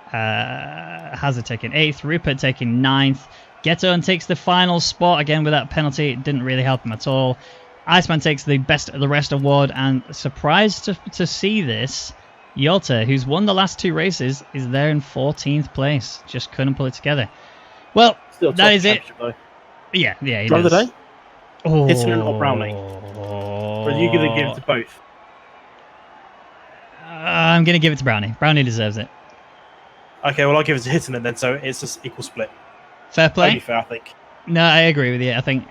Hazard taking 8th. Rupert taking 9th. Get-Und takes the final spot again with that penalty. It didn't really help him at all. Iceman takes the best of the rest award, and surprised to see this, Yalta, who's won the last 2 races, is there in 14th place. Just couldn't pull it together. Well, that is it. Though. Yeah, he Driver does. of the day? Hitting or Brownie? Or are you going to give it to both? I'm going to give it to Brownie. Brownie deserves it. Okay, well, I'll give it to Hitting then, so it's just equal split. Fair play? Only fair, I think. No, I agree with you. I think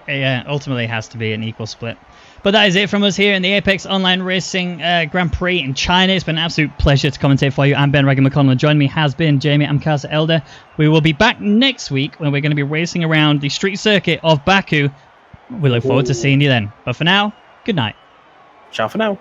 ultimately it has to be an equal split. But that is it from us here in the Apex Online Racing Grand Prix in China. It's been an absolute pleasure to commentate for you. I'm Ben Rwaggy Amkasa. Join me has been Jamie Amkasa Elder. We will be back next week when we're going to be racing around the street circuit of Baku. We look forward to seeing you then. But for now, good night. Ciao for now.